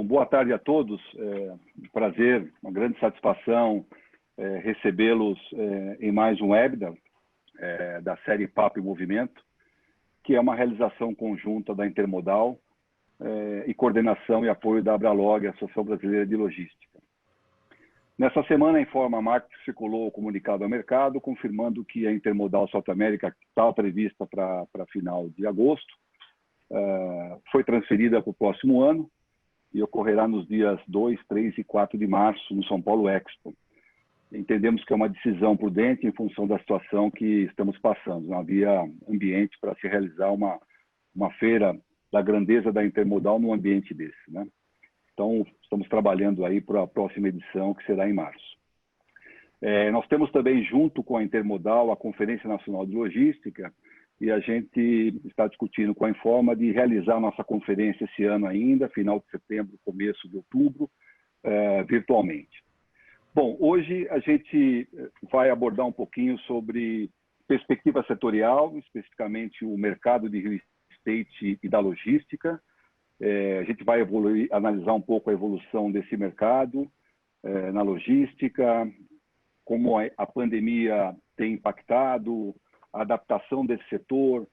boa tarde a todos. Prazer, uma grande satisfação recebê-los em mais um webinar da série Papo e Movimento, que é uma realização conjunta da Intermodal e coordenação e apoio da Abralog, Associação Brasileira de Logística. Nessa semana, a Informa Market circulou o comunicado ao mercado, confirmando que a Intermodal South America, que estava prevista para final de agosto, foi transferida para o próximo ano e ocorrerá nos dias 2, 3 e 4 de março, no São Paulo Expo. Entendemos que é uma decisão prudente em função da situação que estamos passando. Não havia ambiente para se realizar uma feira da grandeza da Intermodal num ambiente desse, né? Então, estamos trabalhando aí para a próxima edição, que será em março. Nós temos também, junto com a Intermodal, a Conferência Nacional de Logística, e a gente está discutindo com a Informa de realizar a nossa conferência esse ano ainda, final de setembro, começo de outubro, virtualmente. Bom, hoje a gente vai abordar um pouquinho sobre perspectiva setorial, especificamente o mercado de real estate e da logística. A gente vai analisar um pouco a evolução desse mercado na logística, como a pandemia tem impactado, a adaptação desse setor,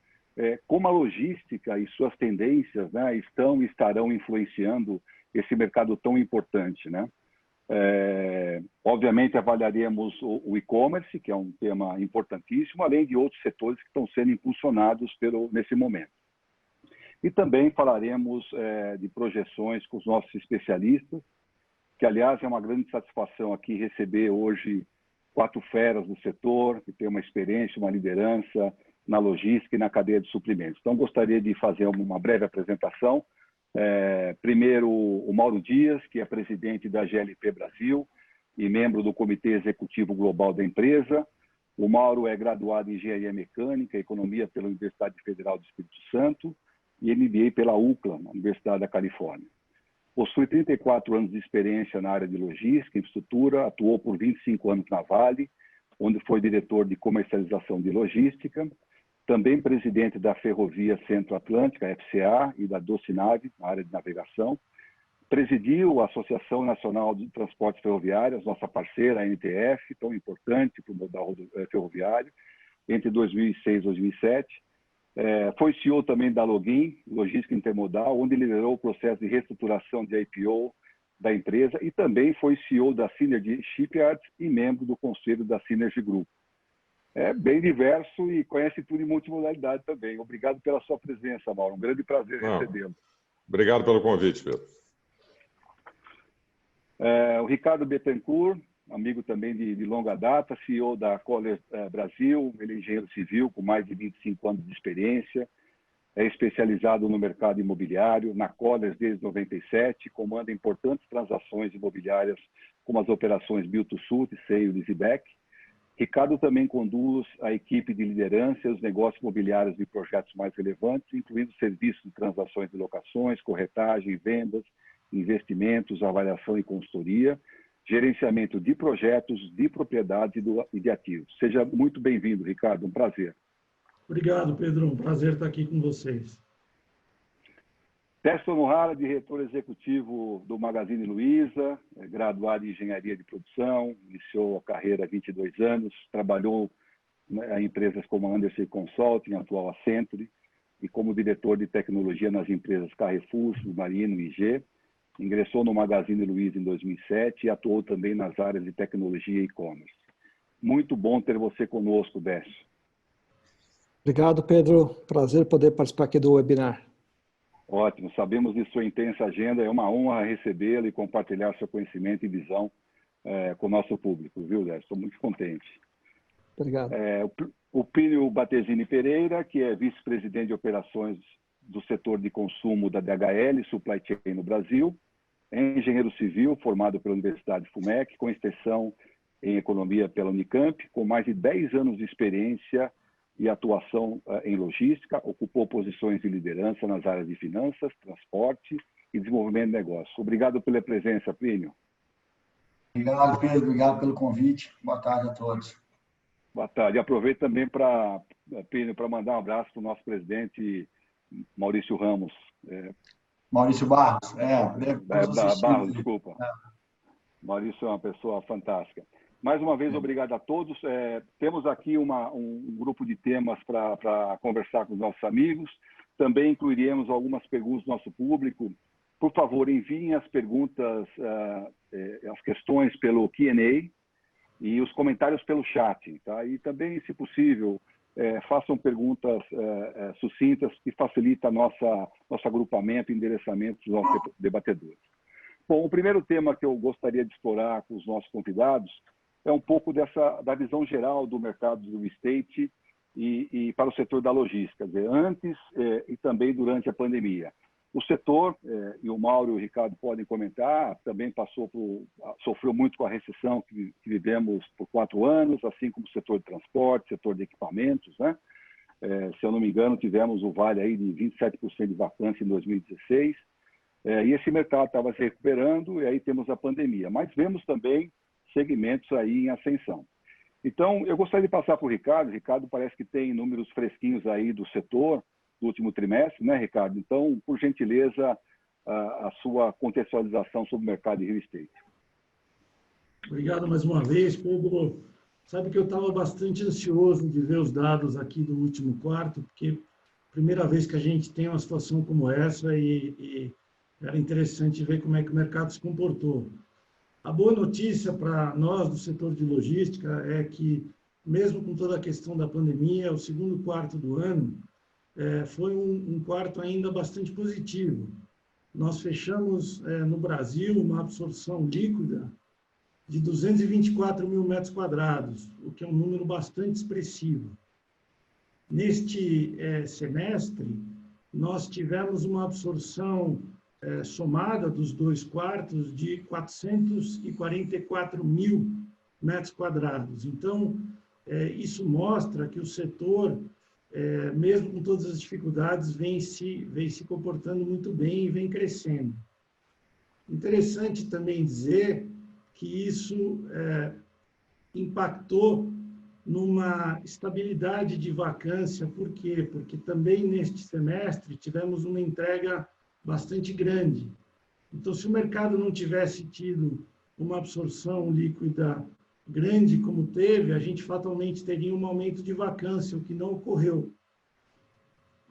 como a logística e suas tendências, né, estão e estarão influenciando esse mercado tão importante, né? Obviamente, avaliaremos o e-commerce, que é um tema importantíssimo, além de outros setores que estão sendo impulsionados nesse momento. E também falaremos de projeções com os nossos especialistas, que, aliás, é uma grande satisfação aqui receber hoje 4 feras do setor, que tem uma experiência, uma liderança na logística e na cadeia de suprimentos. Então, gostaria de fazer uma breve apresentação. Primeiro, o Mauro Dias, que é presidente da GLP Brasil e membro do Comitê Executivo Global da empresa. O Mauro é graduado em Engenharia Mecânica e Economia pela Universidade Federal do Espírito Santo e MBA pela UCLA, na Universidade da Califórnia. Possui 34 anos de experiência na área de logística e infraestrutura, atuou por 25 anos na Vale, onde foi diretor de comercialização de logística, também presidente da Ferrovia Centro-Atlântica, FCA, e da Docinave, na área de navegação. Presidiu a Associação Nacional de Transportes Ferroviários, nossa parceira, a NTF, tão importante para o modal ferroviário, entre 2006 e 2007. Foi CEO também da Login, Logística Intermodal, onde liderou o processo de reestruturação de IPO da empresa e também foi CEO da Synergy Shipyards e membro do conselho da Synergy Group. É bem diverso e conhece tudo em multimodalidade também. Obrigado pela sua presença, Mauro. Um grande prazer recebê-lo. Obrigado pelo convite, Pedro. O Ricardo Bettencourt, amigo também de longa data, CEO da Colliers Brasil, ele é engenheiro civil com mais de 25 anos de experiência, é especializado no mercado imobiliário, na Colliers desde 97, comanda importantes transações imobiliárias como as operações Build to Suit, Sale e Leaseback. Ricardo também conduz a equipe de liderança e os negócios imobiliários de projetos mais relevantes, incluindo serviços de transações de locações, corretagem, vendas, investimentos, avaliação e consultoria, gerenciamento de projetos, de propriedades e de ativos. Seja muito bem-vindo, Ricardo, um prazer. Obrigado, Pedro, um prazer estar aqui com vocês. Teston Nohara, diretor executivo do Magazine Luiza, graduado em Engenharia de Produção, iniciou a carreira há 22 anos, trabalhou em empresas como a Anderson Consulting, atual Accenture, e como diretor de tecnologia nas empresas Carrefour, Submarino e IG. Ingressou no Magazine Luiza em 2007 e atuou também nas áreas de tecnologia e e-commerce. Muito bom ter você conosco, Décio. Obrigado, Pedro. Prazer poder participar aqui do webinar. Ótimo. Sabemos de sua intensa agenda. É uma honra recebê-lo e compartilhar seu conhecimento e visão com o nosso público, viu, Décio? Estou muito contente. Obrigado. O Pínio Batesini Pereira, que é vice-presidente de operações do setor de consumo da DHL Supply Chain no Brasil, é engenheiro civil formado pela Universidade FUMEC, com extensão em economia pela Unicamp, com mais de 10 anos de experiência e atuação em logística, ocupou posições de liderança nas áreas de finanças, transporte e desenvolvimento de negócios. Obrigado pela presença, Plínio. Obrigado, Pedro. Obrigado pelo convite. Boa tarde a todos. Boa tarde. Aproveito também para mandar um abraço para o nosso presidente Maurício Ramos. Maurício Barros, Barros, desculpa. Maurício é uma pessoa fantástica. Mais uma vez, obrigado a todos. Temos aqui um grupo de temas para conversar com os nossos amigos. Também incluiremos algumas perguntas do nosso público. Por favor, enviem as perguntas, as questões pelo Q&A e os comentários pelo chat. Tá? E também, se possível, façam perguntas sucintas que facilitam nosso agrupamento e endereçamento dos nossos debatedores. Bom, o primeiro tema que eu gostaria de explorar com os nossos convidados é um pouco da visão geral do mercado do real estate e para o setor da logística, quer dizer, antes e também durante a pandemia. O setor, e o Mauro e o Ricardo podem comentar, também sofreu muito com a recessão que vivemos por 4 anos, assim como o setor de transporte, setor de equipamentos, né? Se eu não me engano, tivemos o vale aí de 27% de vacância em 2016, e esse mercado estava se recuperando, e aí temos a pandemia. Mas vemos também segmentos aí em ascensão. Então, eu gostaria de passar para o Ricardo. Ricardo parece que tem números fresquinhos aí do setor, do último trimestre, né, Ricardo? Então, por gentileza, a sua contextualização sobre o mercado de real estate. Obrigado mais uma vez, Pedro. Sabe que eu estava bastante ansioso de ver os dados aqui do último quarto, porque primeira vez que a gente tem uma situação como essa e era interessante ver como é que o mercado se comportou. A boa notícia para nós do setor de logística é que, mesmo com toda a questão da pandemia, o segundo quarto do ano foi um quarto ainda bastante positivo. Nós fechamos no Brasil uma absorção líquida de 224 mil metros quadrados, o que é um número bastante expressivo. Neste semestre, nós tivemos uma absorção somada dos 2 quartos de 444 mil metros quadrados. Então, isso mostra que o setor, mesmo com todas as dificuldades, vem se comportando muito bem e vem crescendo. Interessante também dizer que isso impactou numa estabilidade de vacância. Por quê? Porque também neste semestre tivemos uma entrega bastante grande. Então, se o mercado não tivesse tido uma absorção líquida grande como teve, a gente fatalmente teria um aumento de vacância, o que não ocorreu.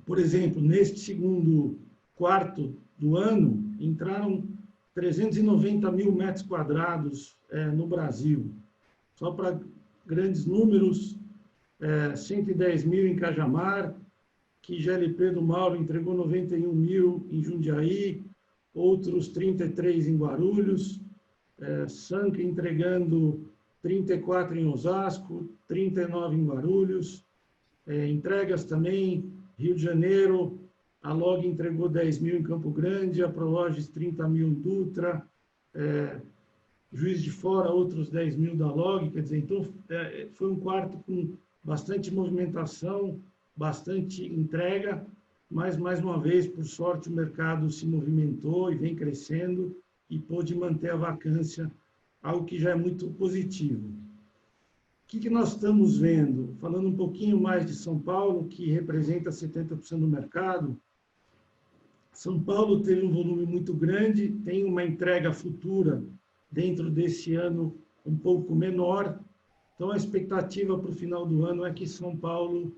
Por exemplo, neste segundo quarto do ano, entraram 390 mil metros quadrados no Brasil. Só para grandes números, 110 mil em Cajamar, que GLP do Mauro entregou 91 mil em Jundiaí, outros 33 em Guarulhos, Sanca entregando 34 em Osasco, 39 em Guarulhos, entregas também, Rio de Janeiro, a LOG entregou 10 mil em Campo Grande, a Prologes 30 mil em Dutra, Juiz de Fora outros 10 mil da LOG, quer dizer, então foi um quarto com bastante movimentação, bastante entrega, mas, mais uma vez, por sorte, o mercado se movimentou e vem crescendo e pôde manter a vacância, algo que já é muito positivo. O que nós estamos vendo? Falando um pouquinho mais de São Paulo, que representa 70% do mercado, São Paulo teve um volume muito grande, tem uma entrega futura dentro desse ano um pouco menor, então a expectativa para o final do ano é que São Paulo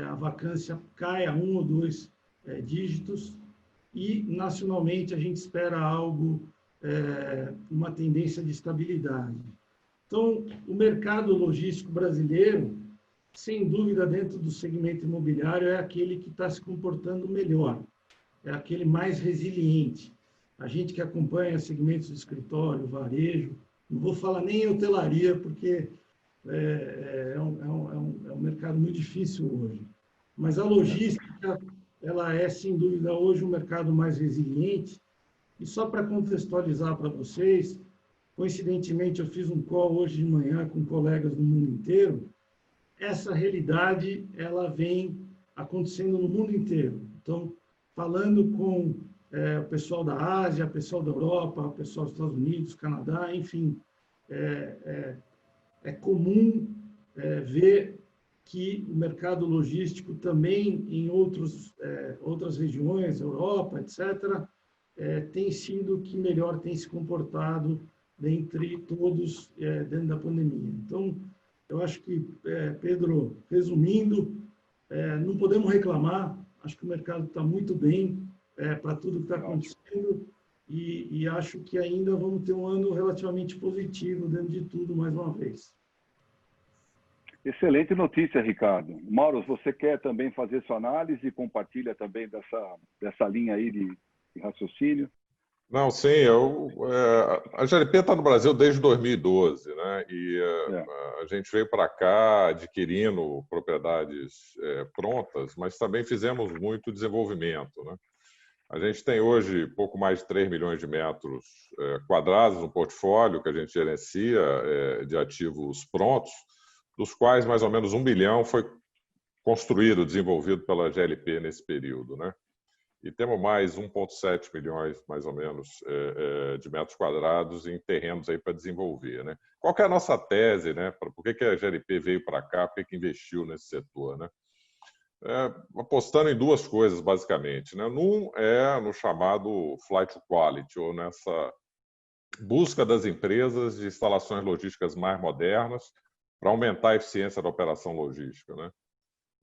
a vacância caia 1 ou 2 dígitos e, nacionalmente, a gente espera algo, uma tendência de estabilidade. Então, o mercado logístico brasileiro, sem dúvida, dentro do segmento imobiliário, é aquele que está se comportando melhor, é aquele mais resiliente. A gente que acompanha segmentos de escritório, varejo, não vou falar nem em hotelaria, porque é um mercado muito difícil hoje. Mas a logística, ela é, sem dúvida, hoje um mercado mais resiliente. E só para contextualizar para vocês, coincidentemente, eu fiz um call hoje de manhã com colegas do mundo inteiro. Essa realidade, ela vem acontecendo no mundo inteiro. Então, falando com o pessoal da Ásia, o pessoal da Europa, o pessoal dos Estados Unidos, Canadá, enfim, é comum ver que o mercado logístico também em outras regiões, Europa, etc., tem sido o que melhor tem se comportado dentre todos dentro da pandemia. Então, eu acho que, Pedro, resumindo, não podemos reclamar, acho que o mercado está muito bem para tudo que está acontecendo e acho que ainda vamos ter um ano relativamente positivo dentro de tudo, mais uma vez. Excelente notícia, Ricardo. Mauro, você quer também fazer sua análise e compartilha também dessa linha aí de raciocínio? Não, sim, a GLP está no Brasil desde 2012, né? E a gente veio para cá adquirindo propriedades prontas, mas também fizemos muito desenvolvimento, né? A gente tem hoje pouco mais de 3 milhões de metros quadrados no portfólio que a gente gerencia de ativos prontos, dos quais mais ou menos 1 bilhão foi construído, desenvolvido pela GLP nesse período, né? E temos mais 1,7 milhões, mais ou menos, de metros quadrados em terrenos aí para desenvolver, né? Qual que é a nossa tese, né? Por que a GLP veio para cá, por que investiu nesse setor, né? Apostando em duas coisas, basicamente, né? Um é no chamado flight to quality, ou nessa busca das empresas de instalações logísticas mais modernas para aumentar a eficiência da operação logística, né?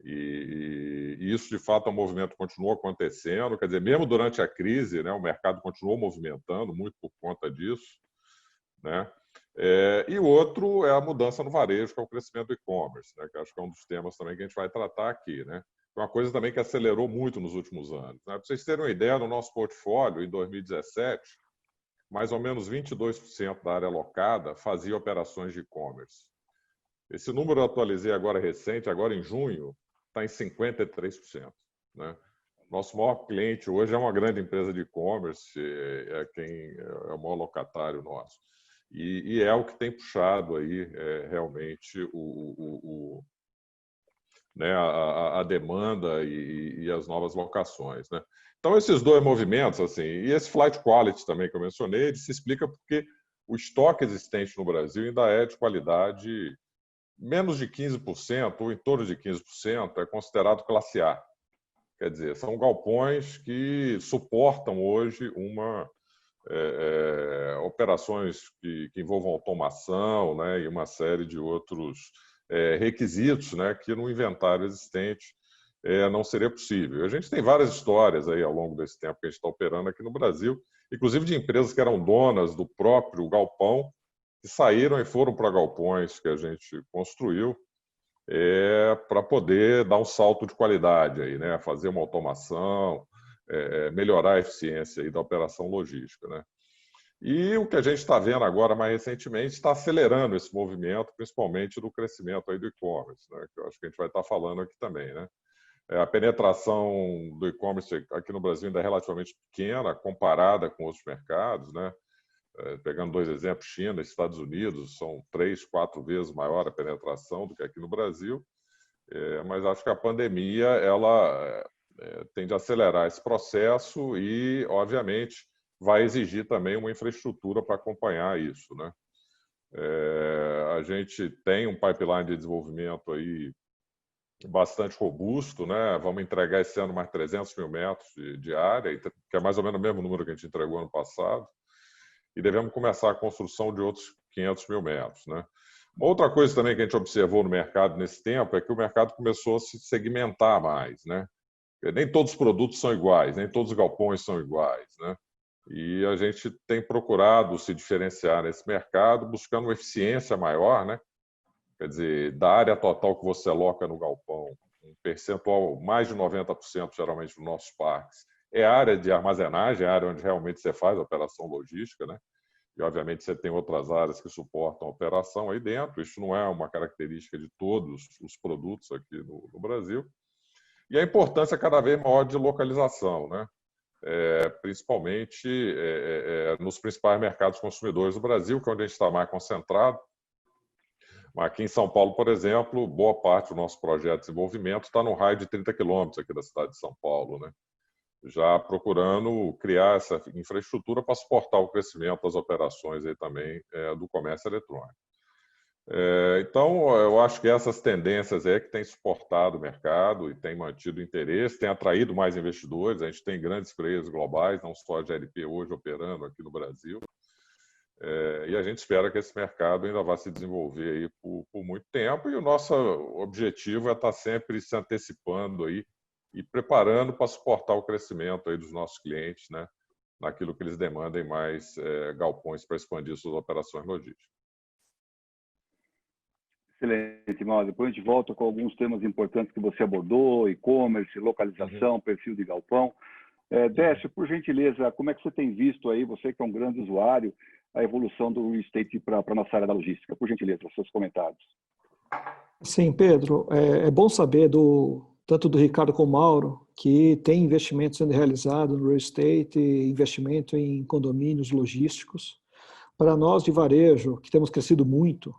E isso, de fato, é um movimento que continua acontecendo. Quer dizer, mesmo durante a crise, né, o mercado continuou movimentando, muito por conta disso, né? E o outro é a mudança no varejo, que é o crescimento do e-commerce, né, que acho que é um dos temas também que a gente vai tratar aqui, né? É uma coisa também que acelerou muito nos últimos anos, né? Para vocês terem uma ideia, no nosso portfólio, em 2017, mais ou menos 22% da área alocada fazia operações de e-commerce. Esse número eu atualizei agora recente, agora em junho, está em 53%. Né? Nosso maior cliente hoje é uma grande empresa de e-commerce, é o maior locatário nosso. E é o que tem puxado aí realmente né, a demanda e as novas locações. Né? Então, esses dois movimentos, assim, e esse flight quality também que eu mencionei, ele se explica porque o estoque existente no Brasil ainda é de qualidade menos de 15%, ou em torno de 15%, é considerado classe A. Quer dizer, são galpões que suportam hoje operações que envolvam automação, né, e uma série de outros requisitos, né, que no inventário existente não seria possível. A gente tem várias histórias aí ao longo desse tempo que a gente está operando aqui no Brasil, inclusive de empresas que eram donas do próprio galpão, que saíram e foram para galpões que a gente construiu para poder dar um salto de qualidade, aí, né? Fazer uma automação, melhorar a eficiência aí da operação logística. Né? E o que a gente está vendo agora, mais recentemente, está acelerando esse movimento, principalmente do crescimento aí do e-commerce, né? Que eu acho que a gente vai estar falando aqui também. Né? A penetração do e-commerce aqui no Brasil ainda é relativamente pequena, comparada com outros mercados, né? Pegando dois exemplos, China e Estados Unidos, são 3, 4 vezes maior a penetração do que aqui no Brasil, mas acho que a pandemia ela tende a acelerar esse processo e, obviamente, vai exigir também uma infraestrutura para acompanhar isso. Né? A gente tem um pipeline de desenvolvimento aí bastante robusto, né? Vamos entregar esse ano mais 300 mil metros de área, que é mais ou menos o mesmo número que a gente entregou ano passado. E devemos começar a construção de outros 500 mil metros. Né? Uma outra coisa também que a gente observou no mercado nesse tempo é que o mercado começou a se segmentar mais. Né? Nem todos os produtos são iguais, nem todos os galpões são iguais. Né? E a gente tem procurado se diferenciar nesse mercado, buscando uma eficiência maior, né? Quer dizer, da área total que você aloca no galpão, um percentual, mais de 90% geralmente nos nossos parques, é a área de armazenagem, a área onde realmente você faz a operação logística, né? E, obviamente, você tem outras áreas que suportam a operação aí dentro. Isso não é uma característica de todos os produtos aqui no Brasil. E a importância cada vez maior de localização, né? Principalmente nos principais mercados consumidores do Brasil, que é onde a gente está mais concentrado. Aqui em São Paulo, por exemplo, boa parte do nosso projeto de desenvolvimento está no raio de 30 quilômetros aqui da cidade de São Paulo, né? Já procurando criar essa infraestrutura para suportar o crescimento das operações aí também do comércio eletrônico. Então, eu acho que essas tendências é que têm suportado o mercado e têm mantido o interesse, têm atraído mais investidores. A gente tem grandes players globais, não só a GLP hoje operando aqui no Brasil. E a gente espera que esse mercado ainda vá se desenvolver aí por muito tempo. E o nosso objetivo é estar sempre se antecipando aí e preparando para suportar o crescimento aí dos nossos clientes, né, naquilo que eles demandem mais galpões para expandir suas operações logísticas. Excelente, Mauro. Depois a gente volta com alguns temas importantes que você abordou, e-commerce, localização, perfil de galpão. Décio, por gentileza, como é que você tem visto aí, você que é um grande usuário, a evolução do real estate para a nossa área da logística? Por gentileza, seus comentários. Sim, Pedro, é bom saber tanto do Ricardo como do Mauro que tem investimento sendo realizado no real estate, investimento em condomínios logísticos. Para nós de varejo, que temos crescido muito,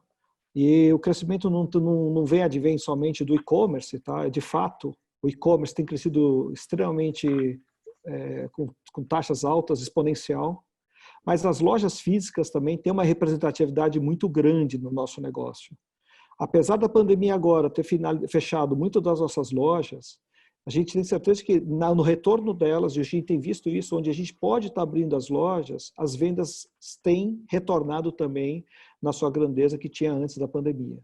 e o crescimento não advém somente do e-commerce, tá? De fato, o e-commerce tem crescido extremamente com taxas altas, exponencial, mas as lojas físicas também têm uma representatividade muito grande no nosso negócio. Apesar da pandemia agora ter fechado muitas das nossas lojas, a gente tem certeza que no retorno delas, e a gente tem visto isso, onde a gente pode estar abrindo as lojas, as vendas têm retornado também na sua grandeza que tinha antes da pandemia.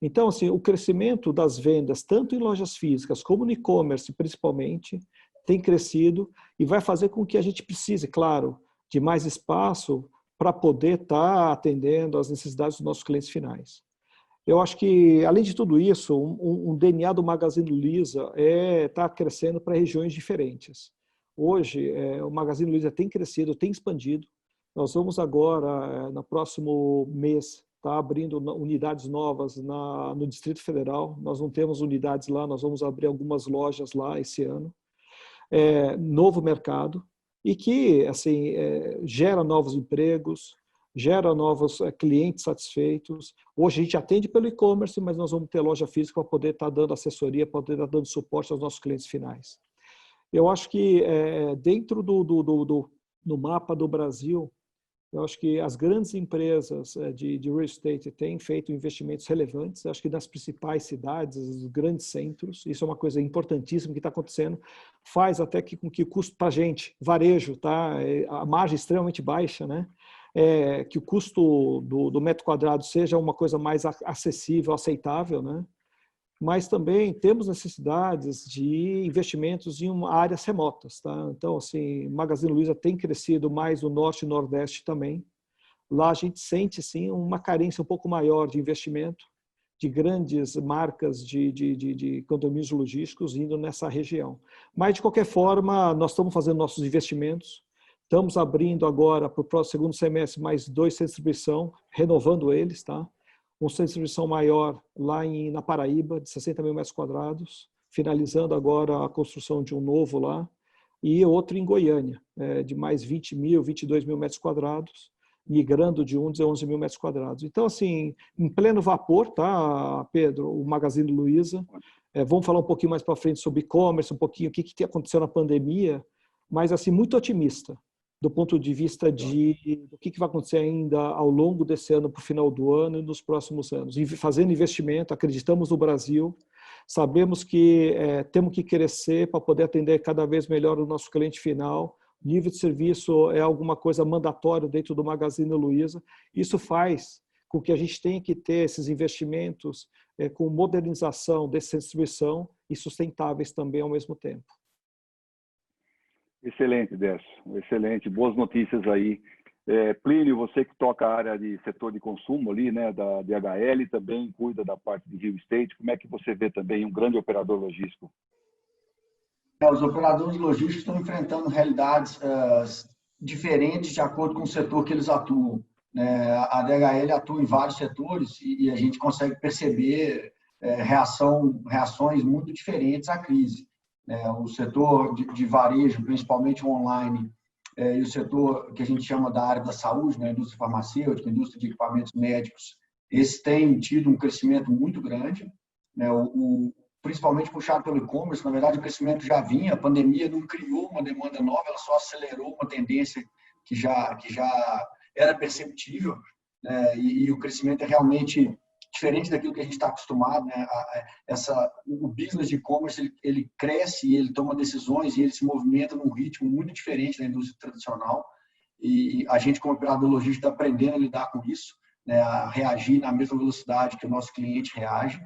Então, assim, o crescimento das vendas, tanto em lojas físicas como no e-commerce, principalmente, tem crescido e vai fazer com que a gente precise, claro, de mais espaço para poder estar atendendo às necessidades dos nossos clientes finais. Eu acho que, além de tudo isso, um DNA do Magazine Luiza está crescendo para regiões diferentes. Hoje, o Magazine Luiza tem crescido, tem expandido. Nós vamos agora, no próximo mês, estar abrindo unidades novas no Distrito Federal. Nós não temos unidades lá, nós vamos abrir algumas lojas lá esse ano. Novo mercado e que assim, gera novos empregos, gera novos clientes satisfeitos. Hoje a gente atende pelo e-commerce, mas nós vamos ter loja física para poder estar dando assessoria, para poder estar dando suporte aos nossos clientes finais. Eu acho que dentro no mapa do Brasil, eu acho que as grandes empresas de real estate têm feito investimentos relevantes, acho que nas principais cidades, os grandes centros, isso é uma coisa importantíssima que está acontecendo, faz até com que o custo para a gente, varejo, tá? A margem extremamente baixa, né? Que o custo do metro quadrado seja uma coisa mais acessível, aceitável, né? Mas também temos necessidades de investimentos em áreas remotas, tá? Então, assim, Magazine Luiza tem crescido mais no Norte e Nordeste também. Lá a gente sente, sim, uma carência um pouco maior de investimento, de grandes marcas de condomínios logísticos indo nessa região. Mas, de qualquer forma, nós estamos fazendo nossos investimentos, estamos abrindo agora para o próximo segundo semestre mais 2 centros de distribuição, renovando eles, tá? Um centro de distribuição maior lá na Paraíba, de 60 mil metros quadrados, finalizando agora a construção de um novo lá, e outro em Goiânia, de mais 20 mil, 22 mil metros quadrados, migrando de 11 mil metros quadrados. Então, assim, em pleno vapor, tá, Pedro, o Magazine Luiza. Vamos falar um pouquinho mais para frente sobre e-commerce, um pouquinho o que aconteceu na pandemia, mas, assim, muito otimista do ponto de vista do que vai acontecer ainda ao longo desse ano, para o final do ano e nos próximos anos. E fazendo investimento, acreditamos no Brasil, sabemos que temos que crescer para poder atender cada vez melhor o nosso cliente final. O nível de serviço é alguma coisa mandatória dentro do Magazine Luiza. Isso faz com que a gente tenha que ter esses investimentos com modernização dessa distribuição e sustentáveis também ao mesmo tempo. Excelente, Décio. Excelente. Boas notícias aí. Plínio, você que toca a área de setor de consumo ali, né, da DHL, também cuida da parte de real estate. Como é que você vê também um grande operador logístico? Os operadores logísticos estão enfrentando realidades diferentes de acordo com o setor que eles atuam. A DHL atua em vários setores e a gente consegue perceber reações muito diferentes à crise. O setor de varejo, principalmente o online, e o setor que a gente chama da área da saúde, né, indústria farmacêutica, indústria de equipamentos médicos, esses têm tido um crescimento muito grande, né, principalmente puxado pelo e-commerce. Na verdade, o crescimento já vinha, a pandemia não criou uma demanda nova, ela só acelerou uma tendência que já era perceptível, né, e o crescimento é realmente diferente daquilo que a gente está acostumado, né? O business de e-commerce ele cresce, ele toma decisões e ele se movimenta num ritmo muito diferente da indústria tradicional. E a gente, como operador logístico, está aprendendo a lidar com isso, né? A reagir na mesma velocidade que o nosso cliente reage.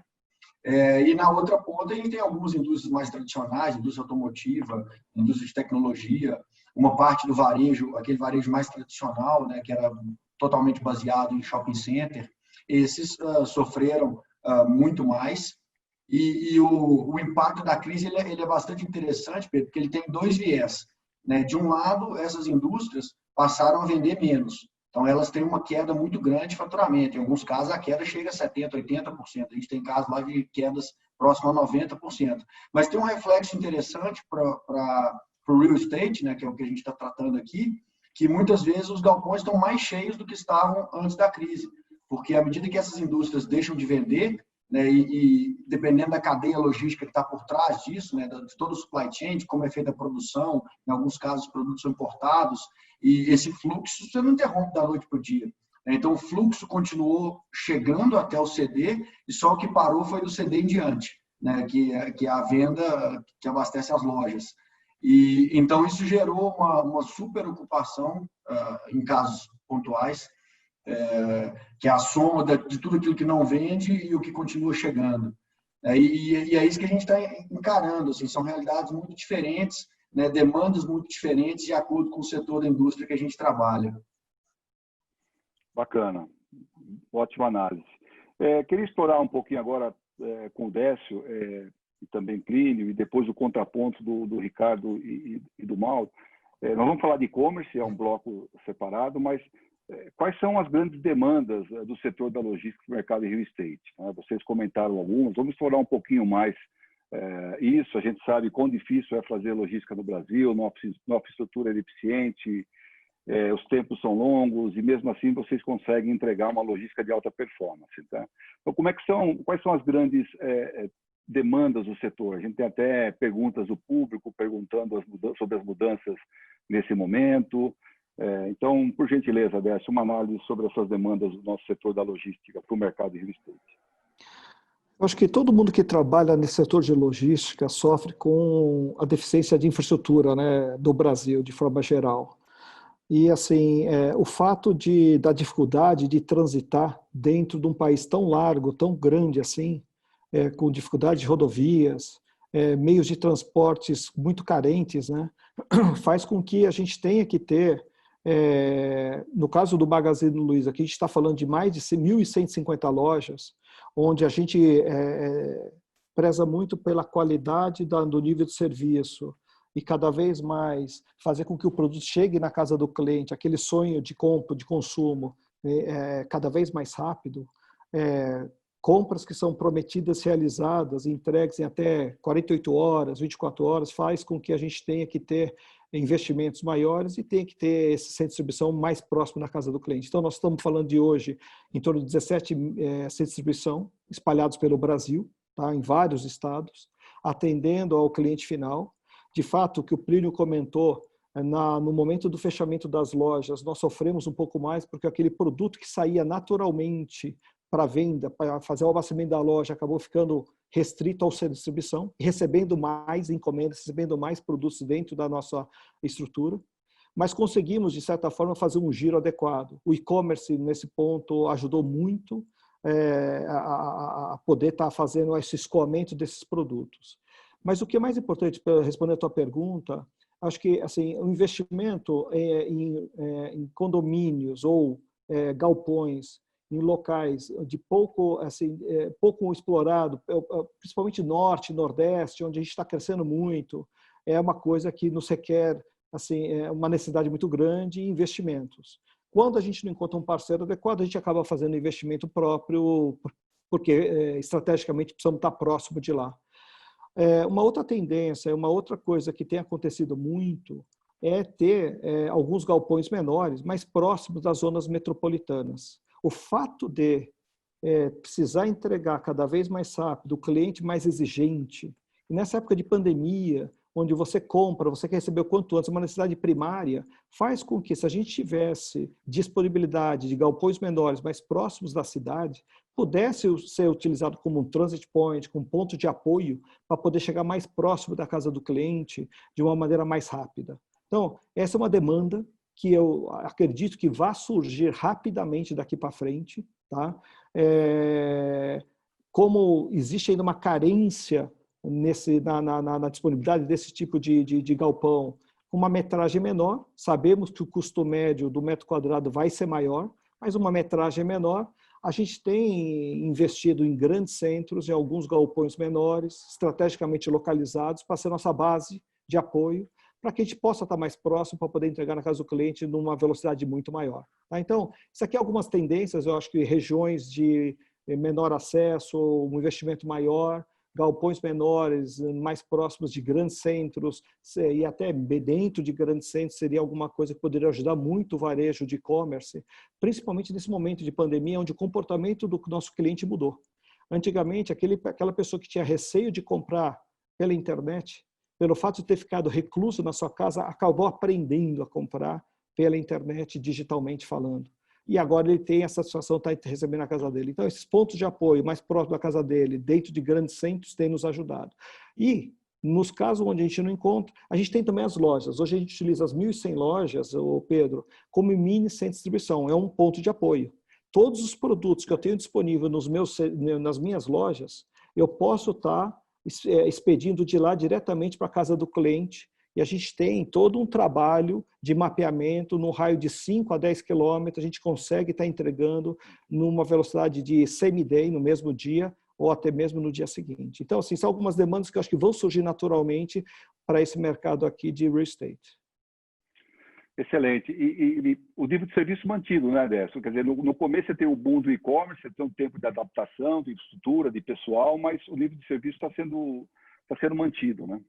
E na outra ponta, a gente tem algumas indústrias mais tradicionais, indústria automotiva, indústria de tecnologia, uma parte do varejo, aquele varejo mais tradicional, né, que era totalmente baseado em shopping center. Esses sofreram muito mais. E o impacto da crise ele é bastante interessante, Pedro, porque ele tem dois viés, né? De um lado, essas indústrias passaram a vender menos. Então, elas têm uma queda muito grande de faturamento. Em alguns casos, a queda chega a 70%, 80%. A gente tem casos lá de quedas próximas a 90%. Mas tem um reflexo interessante para o real estate, né, que é o que a gente está tratando aqui, que muitas vezes os galpões estão mais cheios do que estavam antes da crise. Porque à medida que essas indústrias deixam de vender, né, e dependendo da cadeia logística que está por trás disso, né, de todo o supply chain, de como é feita a produção, em alguns casos os produtos são importados, e esse fluxo você não interrompe da noite para o dia. Então o fluxo continuou chegando até o CD, e só o que parou foi do CD em diante, né, que é a venda que abastece as lojas. E então isso gerou uma super ocupação em casos pontuais, que é a soma de tudo aquilo que não vende e o que continua chegando. E é isso que a gente está encarando. Assim, são realidades muito diferentes, né, demandas muito diferentes de acordo com o setor da indústria que a gente trabalha. Bacana. Ótima análise. Queria explorar um pouquinho agora com o Décio, e também Plínio, e depois o contraponto do Ricardo e do Mauro. Nós vamos falar de e-commerce, é um bloco separado, mas quais são as grandes demandas do setor da logística do mercado de real estate? Vocês comentaram algumas, vamos explorar um pouquinho mais isso. A gente sabe quão difícil é fazer logística no Brasil, nossa estrutura é deficiente, os tempos são longos e mesmo assim vocês conseguem entregar uma logística de alta performance. Tá? Então, quais são as grandes demandas do setor? A gente tem até perguntas do público perguntando sobre as mudanças nesse momento. Então, por gentileza, Décio, uma análise sobre essas demandas do nosso setor da logística para o mercado de real estate. Eu acho que todo mundo que trabalha nesse setor de logística sofre com a deficiência de infraestrutura, né, do Brasil, de forma geral. E, assim, o fato da dificuldade de transitar dentro de um país tão largo, tão grande assim, com dificuldade de rodovias, meios de transportes muito carentes, né, faz com que a gente tenha que ter, no caso do Magazine Luiza, aqui a gente está falando de mais de 1.150 lojas, onde a gente preza muito pela qualidade do nível de serviço e cada vez mais fazer com que o produto chegue na casa do cliente, aquele sonho de compra, de consumo, cada vez mais rápido, compras que são prometidas, realizadas, entregues em até 48 horas, 24 horas, faz com que a gente tenha que ter investimentos maiores e tenha que ter esse centro de distribuição mais próximo da casa do cliente. Então, nós estamos falando de hoje em torno de 17 centros de distribuição espalhados pelo Brasil, tá, em vários estados, atendendo ao cliente final. De fato, o que o Plínio comentou, no momento do fechamento das lojas, nós sofremos um pouco mais porque aquele produto que saía naturalmente para venda, para fazer o abastecimento da loja, acabou ficando restrito ao centro de distribuição, recebendo mais encomendas, recebendo mais produtos dentro da nossa estrutura, mas conseguimos, de certa forma, fazer um giro adequado. O e-commerce, nesse ponto, ajudou muito a poder estar fazendo esse escoamento desses produtos. Mas o que é mais importante, para responder a tua pergunta, acho que assim, o investimento em condomínios ou galpões, em locais de pouco explorado, principalmente norte, nordeste, onde a gente está crescendo muito, é uma coisa que nos requer assim, uma necessidade muito grande e investimentos. Quando a gente não encontra um parceiro adequado, a gente acaba fazendo investimento próprio, porque estrategicamente precisamos estar próximo de lá. Uma outra tendência, uma outra coisa que tem acontecido muito é ter alguns galpões menores, mais próximos das zonas metropolitanas. O fato de precisar entregar cada vez mais rápido, o cliente mais exigente, e nessa época de pandemia, onde você compra, você quer receber o quanto antes, uma necessidade primária, faz com que, se a gente tivesse disponibilidade de galpões menores, mais próximos da cidade, pudesse ser utilizado como um transit point, como um ponto de apoio, para poder chegar mais próximo da casa do cliente, de uma maneira mais rápida. Então, essa é uma demanda que eu acredito que vai surgir rapidamente daqui para frente, tá? Como existe ainda uma carência na disponibilidade desse tipo de galpão, com uma metragem menor, sabemos que o custo médio do metro quadrado vai ser maior, mas uma metragem menor, a gente tem investido em grandes centros, em alguns galpões menores, estrategicamente localizados, para ser nossa base de apoio, para que a gente possa estar mais próximo para poder entregar na casa do cliente numa velocidade muito maior. Tá? Então, isso aqui é algumas tendências, eu acho que regiões de menor acesso, um investimento maior, galpões menores, mais próximos de grandes centros, e até dentro de grandes centros seria alguma coisa que poderia ajudar muito o varejo de e-commerce, principalmente nesse momento de pandemia, onde o comportamento do nosso cliente mudou. Antigamente, aquela pessoa que tinha receio de comprar pela internet, pelo fato de ter ficado recluso na sua casa, acabou aprendendo a comprar pela internet, digitalmente falando. E agora ele tem a satisfação de estar recebendo na casa dele. Então, esses pontos de apoio mais próximos da casa dele, dentro de grandes centros, têm nos ajudado. E, nos casos onde a gente não encontra, a gente tem também as lojas. Hoje a gente utiliza as 1.100 lojas, Pedro, como mini centro de distribuição. É um ponto de apoio. Todos os produtos que eu tenho disponível nas minhas lojas, eu posso estar expedindo de lá diretamente para a casa do cliente. E a gente tem todo um trabalho de mapeamento no raio de 5 a 10 quilômetros, a gente consegue estar entregando numa velocidade de same-day, no mesmo dia, ou até mesmo no dia seguinte. Então, assim, são algumas demandas que eu acho que vão surgir naturalmente para esse mercado aqui de real estate. Excelente. E o nível de serviço mantido, né, Décio? Quer dizer, no começo você tem o boom do e-commerce, você tem um tempo de adaptação, de estrutura, de pessoal, mas o nível de serviço está sendo mantido, né?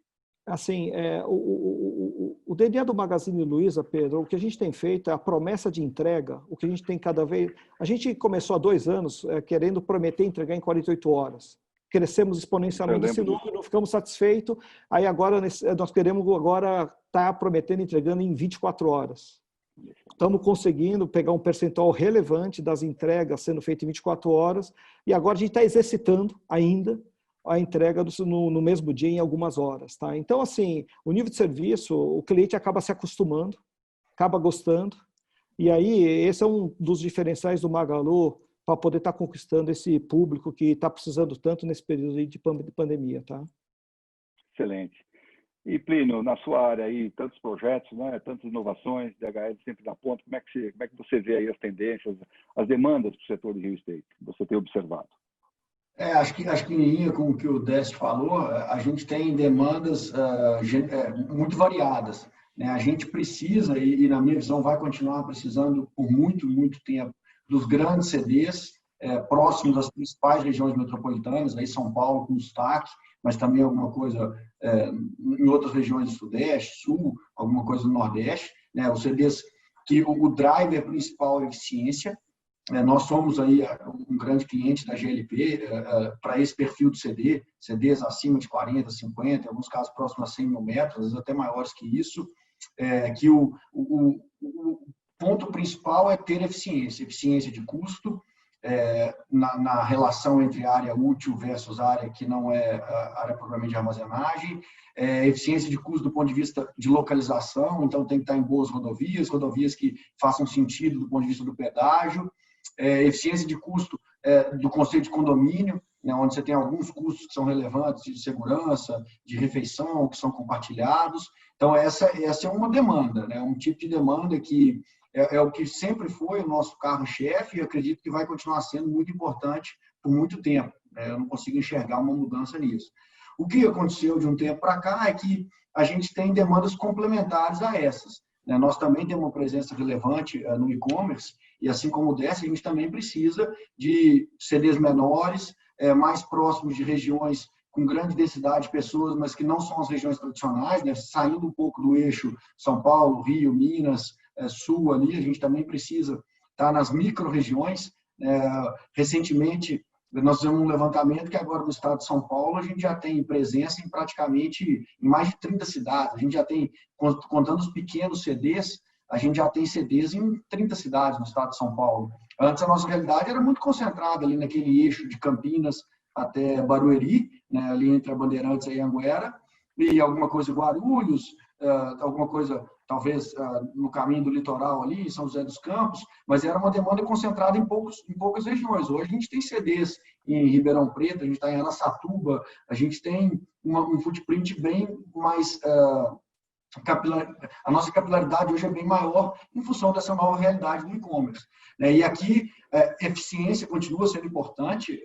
Assim, o DNA do Magazine Luiza, Pedro, o que a gente tem feito é a promessa de entrega, o que a gente tem cada vez... A gente começou há 2 anos querendo prometer entregar em 48 horas. Crescemos exponencialmente esse número, não ficamos satisfeitos, aí agora nós queremos estar prometendo entregando em 24 horas. Estamos conseguindo pegar um percentual relevante das entregas sendo feitas em 24 horas, e agora a gente está exercitando ainda a entrega no mesmo dia em algumas horas. Tá? Então, assim, o nível de serviço, o cliente acaba se acostumando, acaba gostando, e aí esse é um dos diferenciais do Magalu para poder estar conquistando esse público que está precisando tanto nesse período de pandemia. Tá? Excelente. E, Plínio, na sua área aí, tantos projetos, né, tantas inovações, DHL sempre na ponta, como é que você vê aí as tendências, as demandas para o setor de real estate, que você tem observado? Acho que em linha com o que o Décio falou, a gente tem demandas muito variadas. Né? A gente precisa, e na minha visão vai continuar precisando por muito, muito tempo, dos grandes CDs próximos das principais regiões metropolitanas, aí São Paulo com destaque, mas também alguma coisa em outras regiões do Sudeste, Sul, alguma coisa no Nordeste. Né? Os CDs que o driver principal é eficiência. Nós somos aí um grande cliente da GLP para esse perfil de CD, CDs acima de 40, 50, em alguns casos próximos a 100 mil metros, às vezes até maiores que isso, que o ponto principal é ter eficiência de custo, na relação entre área útil versus área que não é área propriamente de armazenagem, eficiência de custo do ponto de vista de localização, então tem que estar em boas rodovias que façam sentido do ponto de vista do pedágio, eficiência de custo do conceito de condomínio, né, onde você tem alguns custos que são relevantes de segurança, de refeição, que são compartilhados. Então, essa é uma demanda, né, um tipo de demanda que é o que sempre foi o nosso carro-chefe e acredito que vai continuar sendo muito importante por muito tempo. Né, eu não consigo enxergar uma mudança nisso. O que aconteceu de um tempo para cá é que a gente tem demandas complementares a essas. Nós também temos uma presença relevante no e-commerce e, assim como o Décio, a gente também precisa de CDs menores, mais próximos de regiões com grande densidade de pessoas, mas que não são as regiões tradicionais, né? Saindo um pouco do eixo São Paulo, Rio, Minas, Sul ali, a gente também precisa estar nas micro-regiões. Recentemente, Nós fizemos um levantamento que agora no estado de São Paulo a gente já tem presença em praticamente em mais de 30 cidades. A gente já tem, contando os pequenos CDs, a gente já tem CDs em 30 cidades no estado de São Paulo. Antes a nossa realidade era muito concentrada ali naquele eixo de Campinas até Barueri, né, ali entre a Bandeirantes e Anguera, e alguma coisa em Guarulhos, alguma coisa talvez no caminho do litoral ali, em São José dos Campos, mas era uma demanda concentrada em poucas regiões. Hoje a gente tem CDs em Ribeirão Preto, a gente está em Araçatuba, a gente tem um footprint bem mais... a nossa capilaridade hoje é bem maior em função dessa nova realidade do e-commerce. E aqui, eficiência continua sendo importante,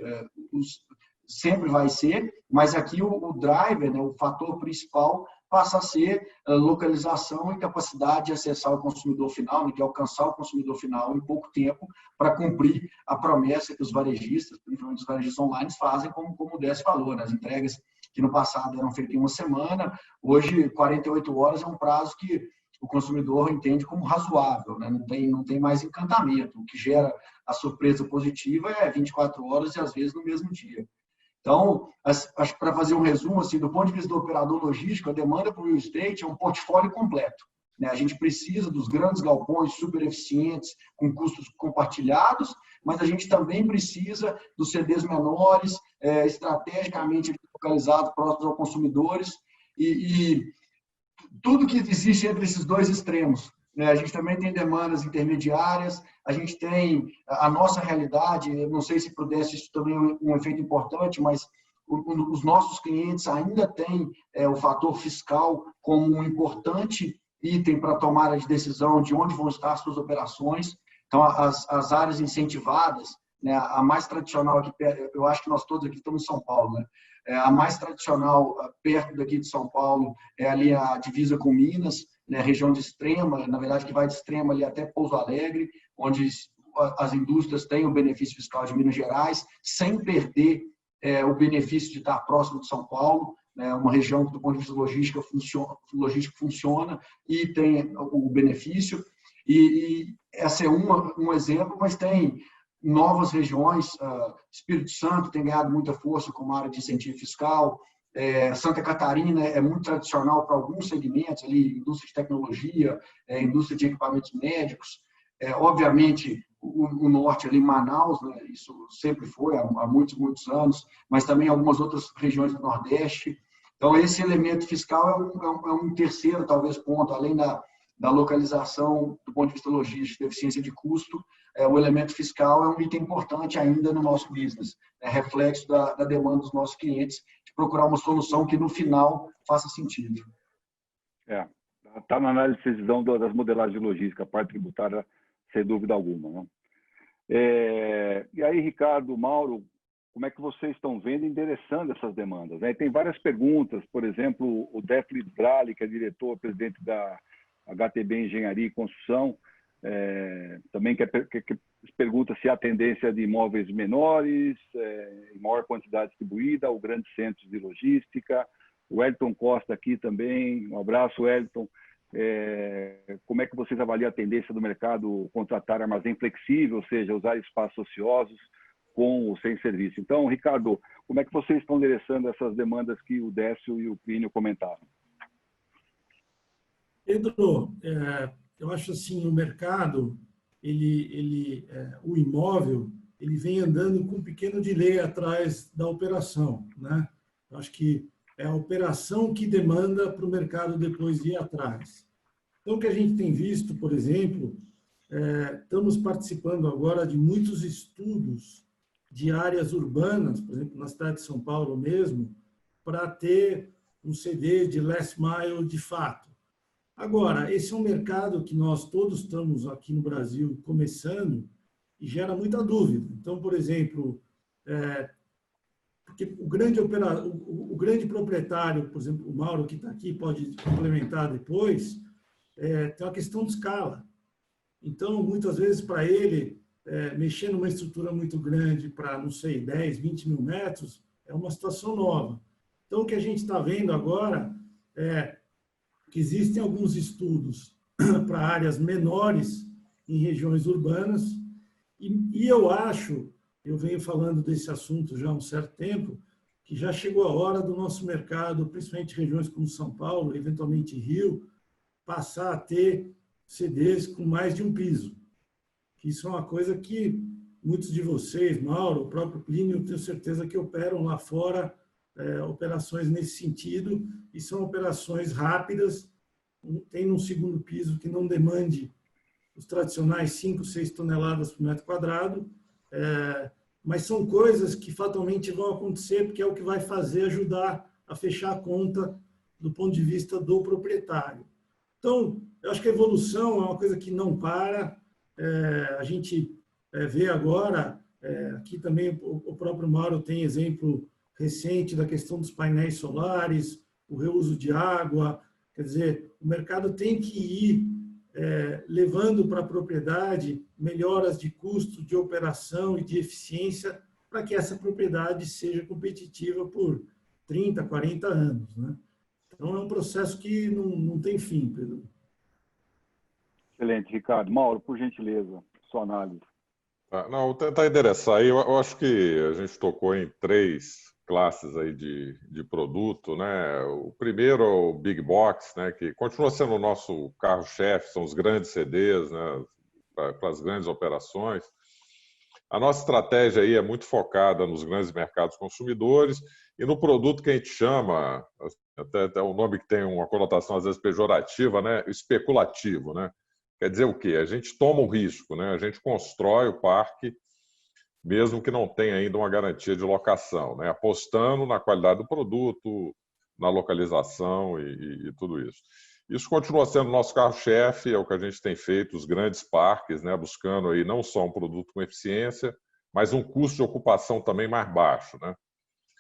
sempre vai ser, mas aqui o driver, né, o fator principal, passa a ser localização e capacidade de acessar o consumidor final, né, de alcançar o consumidor final em pouco tempo para cumprir a promessa que os varejistas, principalmente os varejistas online, fazem, como o Décio falou, né, as entregas que no passado eram feitas em uma semana, hoje 48 horas é um prazo que o consumidor entende como razoável, né? Não tem mais encantamento. O que gera a surpresa positiva é 24 horas e às vezes no mesmo dia. Então, acho que para fazer um resumo, assim, do ponto de vista do operador logístico, a demanda para o real estate é um portfólio completo, né? A gente precisa dos grandes galpões super eficientes, com custos compartilhados, mas a gente também precisa dos CDs menores, estrategicamente localizados, próximos aos consumidores, e tudo que existe entre esses dois extremos. A gente também tem demandas intermediárias, a gente tem a nossa realidade, eu não sei se pudesse isso também é um efeito importante, mas os nossos clientes ainda têm o fator fiscal como um importante item para tomar a decisão de onde vão estar as suas operações. Então, as áreas incentivadas, né, a mais tradicional aqui, eu acho que nós todos aqui estamos em São Paulo, né? A mais tradicional perto daqui de São Paulo é ali a divisa com Minas, né, região de Extrema, na verdade que vai de Extrema ali até Pouso Alegre, onde as indústrias têm o benefício fiscal de Minas Gerais, sem perder o benefício de estar próximo de São Paulo, né, uma região que do ponto de vista logístico funciona e tem o benefício. E essa é um exemplo, mas tem novas regiões, Espírito Santo tem ganhado muita força como área de incentivo fiscal, Santa Catarina é muito tradicional para alguns segmentos, ali, indústria de tecnologia, indústria de equipamentos médicos, obviamente o norte ali, Manaus, né, isso sempre foi há muitos anos, mas também algumas outras regiões do Nordeste. Então, esse elemento fiscal é um terceiro, talvez, ponto, além da localização do ponto de vista logístico, da eficiência de custo, o elemento fiscal é um item importante ainda no nosso business, é reflexo da demanda dos nossos clientes de procurar uma solução que no final faça sentido. Está na análise de decisão das modelagens de logística, a parte tributária, sem dúvida alguma, né? E aí, Ricardo, Mauro, como é que vocês estão vendo e endereçando essas demandas, né? Tem várias perguntas, por exemplo, o Décio Brali, que é diretor-presidente da HTB Engenharia e Construção, também pergunta se há tendência de imóveis menores, em maior quantidade distribuída, ou grandes centros de logística. O Elton Costa aqui também, um abraço, Elton. Como é que vocês avaliam a tendência do mercado contratar armazém flexível, ou seja, usar espaços ociosos com ou sem serviço? Então, Ricardo, como é que vocês estão endereçando essas demandas que o Décio e o Plínio comentaram? Pedro, eu acho assim, o mercado, o imóvel, ele vem andando com um pequeno delay atrás da operação, né? Eu acho que é a operação que demanda para o mercado depois ir atrás. Então, o que a gente tem visto, por exemplo, estamos participando agora de muitos estudos de áreas urbanas, por exemplo, na cidade de São Paulo mesmo, para ter um CD de last mile de fato. Agora, esse é um mercado que nós todos estamos aqui no Brasil começando e gera muita dúvida. Então, por exemplo, porque o grande proprietário, por exemplo, o Mauro que está aqui pode complementar depois, tem uma questão de escala. Então, muitas vezes, para ele, mexer numa estrutura muito grande para, não sei, 10, 20 mil metros, é uma situação nova. Então, o que a gente está vendo agora é que existem alguns estudos para áreas menores em regiões urbanas e eu acho eu venho falando desse assunto já há um certo tempo, que já chegou a hora do nosso mercado, principalmente regiões como São Paulo, eventualmente Rio, passar a ter CDs com mais de um piso. Isso é uma coisa que muitos de vocês, Mauro, o próprio Plínio, eu tenho certeza que operam lá fora operações nesse sentido, e são operações rápidas, tem um segundo piso que não demande os tradicionais 5, 6 toneladas por metro quadrado, mas são coisas que fatalmente vão acontecer, porque é o que vai ajudar a fechar a conta do ponto de vista do proprietário. Então, eu acho que a evolução é uma coisa que não para. A gente vê agora, aqui também o próprio Mauro tem exemplo recente da questão dos painéis solares, o reuso de água. Quer dizer, o mercado tem que ir levando para a propriedade melhoras de custo, de operação e de eficiência para que essa propriedade seja competitiva por 30, 40 anos, né? Então, é um processo que não tem fim, Pedro. Excelente, Ricardo. Mauro, por gentileza, sua análise. Não, vou tentar endereçar aí. Eu acho que a gente tocou em 3 classes aí de produto, né? O primeiro é o Big Box, né? Que continua sendo o nosso carro-chefe, são os grandes CDs, né? Para as grandes operações. A nossa estratégia aí é muito focada nos grandes mercados consumidores e no produto que a gente chama, até um nome que tem uma conotação às vezes pejorativa, né? Especulativo, né? Quer dizer o quê? A gente toma o risco, né? A gente constrói o parque, mesmo que não tenha ainda uma garantia de locação, né? Apostando na qualidade do produto, na localização e tudo isso. Isso continua sendo o nosso carro-chefe, é o que a gente tem feito, os grandes parques, né? Buscando aí não só um produto com eficiência, mas um custo de ocupação também mais baixo, né?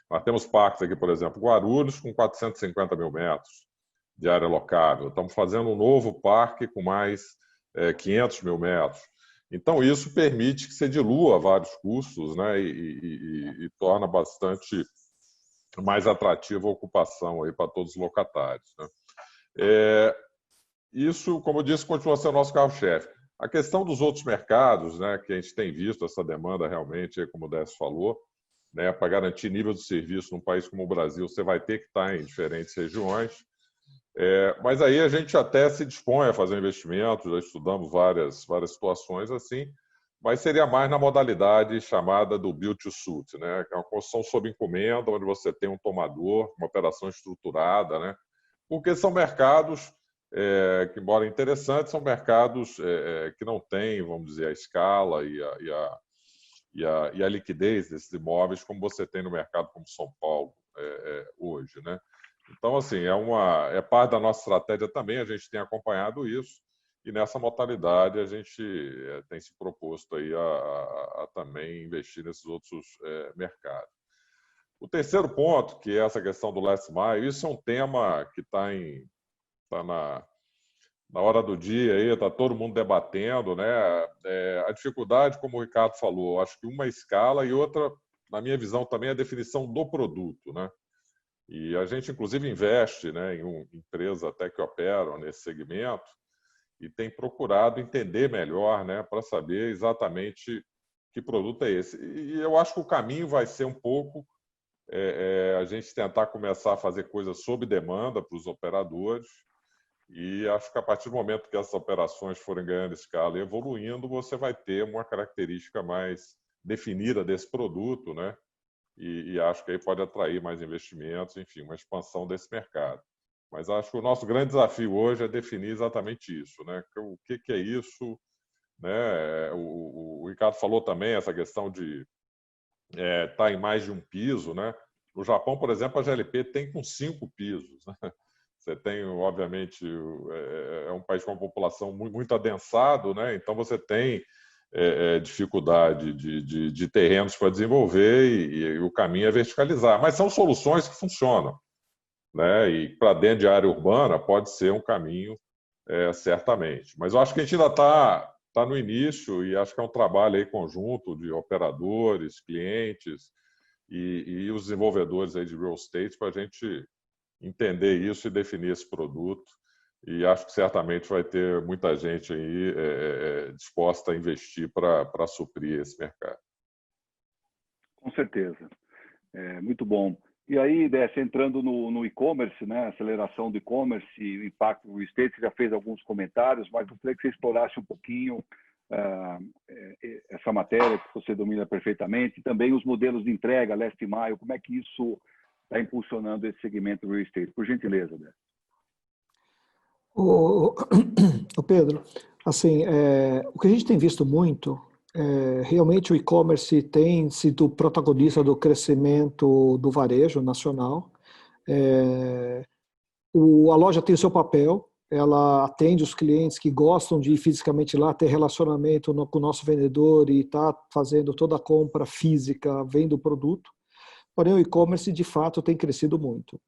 Nós temos parques aqui, por exemplo, Guarulhos, com 450 mil metros de área locável. Estamos fazendo um novo parque com mais 500 mil metros. Então, isso permite que você dilua vários custos, né, e torna bastante mais atrativa a ocupação aí para todos os locatários, né? Isso, como eu disse, continua sendo o nosso carro-chefe. A questão dos outros mercados, né, que a gente tem visto essa demanda realmente, como o Décio falou, né, para garantir nível de serviço num país como o Brasil, você vai ter que estar em diferentes regiões. Mas aí a gente até se dispõe a fazer investimentos, já estudamos várias situações assim, mas seria mais na modalidade chamada do build to suit, né? Que é uma construção sob encomenda, onde você tem um tomador, uma operação estruturada, né? Porque são mercados que, embora interessantes, são mercados que não têm, vamos dizer, a escala e a liquidez desses imóveis como você tem no mercado como São Paulo hoje, né? Então, assim, é parte da nossa estratégia também, a gente tem acompanhado isso, e nessa modalidade a gente tem se proposto aí a também investir nesses outros mercados. O terceiro ponto, que é essa questão do last mile, isso é um tema que está na hora do dia, aí está todo mundo debatendo, né? A dificuldade, como o Ricardo falou, acho que uma escala e outra, na minha visão, também a definição do produto, né? E a gente, inclusive, investe, né, em uma empresa até que operam nesse segmento e tem procurado entender melhor, né, para saber exatamente que produto é esse. E eu acho que o caminho vai ser um pouco a gente tentar começar a fazer coisas sob demanda para os operadores, e acho que a partir do momento que essas operações forem ganhando escala e evoluindo, você vai ter uma característica mais definida desse produto, né? E acho que aí pode atrair mais investimentos, enfim, uma expansão desse mercado. Mas acho que o nosso grande desafio hoje é definir exatamente isso, né? O que é isso, né? O Ricardo falou também essa questão de estar em mais de um piso, né? No Japão, por exemplo, a GLP tem com 5 pisos, né? Você tem, obviamente, é um país com uma população muito adensado, né? Então você tem dificuldade de terrenos para desenvolver e o caminho é verticalizar. Mas são soluções que funcionam, né? E para dentro de área urbana pode ser um caminho, certamente. Mas eu acho que a gente ainda está no início e acho que é um trabalho aí conjunto de operadores, clientes e os desenvolvedores aí de real estate para a gente entender isso e definir esse produto. E acho que certamente vai ter muita gente aí disposta a investir para suprir esse mercado. certeza. Muito bom. E aí, Décio, entrando no e-commerce, né, aceleração do e-commerce e o impacto do estate, você já fez alguns comentários, mas gostaria que você explorasse um pouquinho essa matéria que você domina perfeitamente, e também os modelos de entrega, last mile, como é que isso está impulsionando esse segmento do real estate? Por gentileza, Décio. O Pedro, assim, o que a gente tem visto muito, realmente o e-commerce tem sido protagonista do crescimento do varejo nacional. A loja tem o seu papel, ela atende os clientes que gostam de ir fisicamente lá, ter relacionamento com o nosso vendedor e estar fazendo toda a compra física, vendo o produto. Porém, o e-commerce, de fato, tem crescido muito.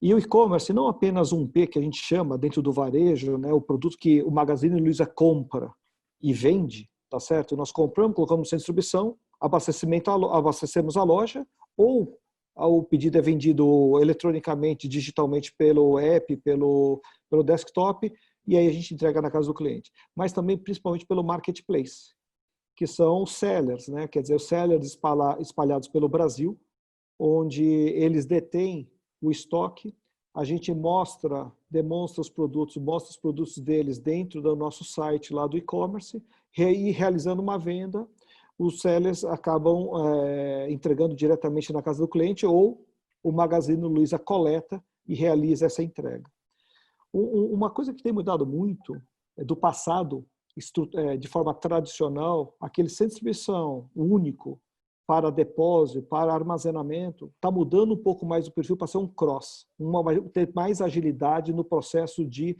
E o e-commerce não apenas um P que a gente chama dentro do varejo, né, o produto que o Magazine Luiza compra e vende, tá certo? Nós compramos, colocamos sem distribuição, abastecemos a loja, ou o pedido é vendido eletronicamente, digitalmente pelo app, pelo desktop, e aí a gente entrega na casa do cliente. Mas também, principalmente, pelo marketplace, que são os sellers, né? Quer dizer, os sellers espalhados pelo Brasil, onde eles detêm o estoque, a gente demonstra os produtos, mostra os produtos deles dentro do nosso site lá do e-commerce, e realizando uma venda, os sellers acabam entregando diretamente na casa do cliente, ou o Magazine Luiza coleta e realiza essa entrega. Uma coisa que tem mudado muito do passado, de forma tradicional, aquele centro de distribuição único para depósito, para armazenamento, está mudando um pouco mais o perfil para ser um cross, ter mais agilidade no processo de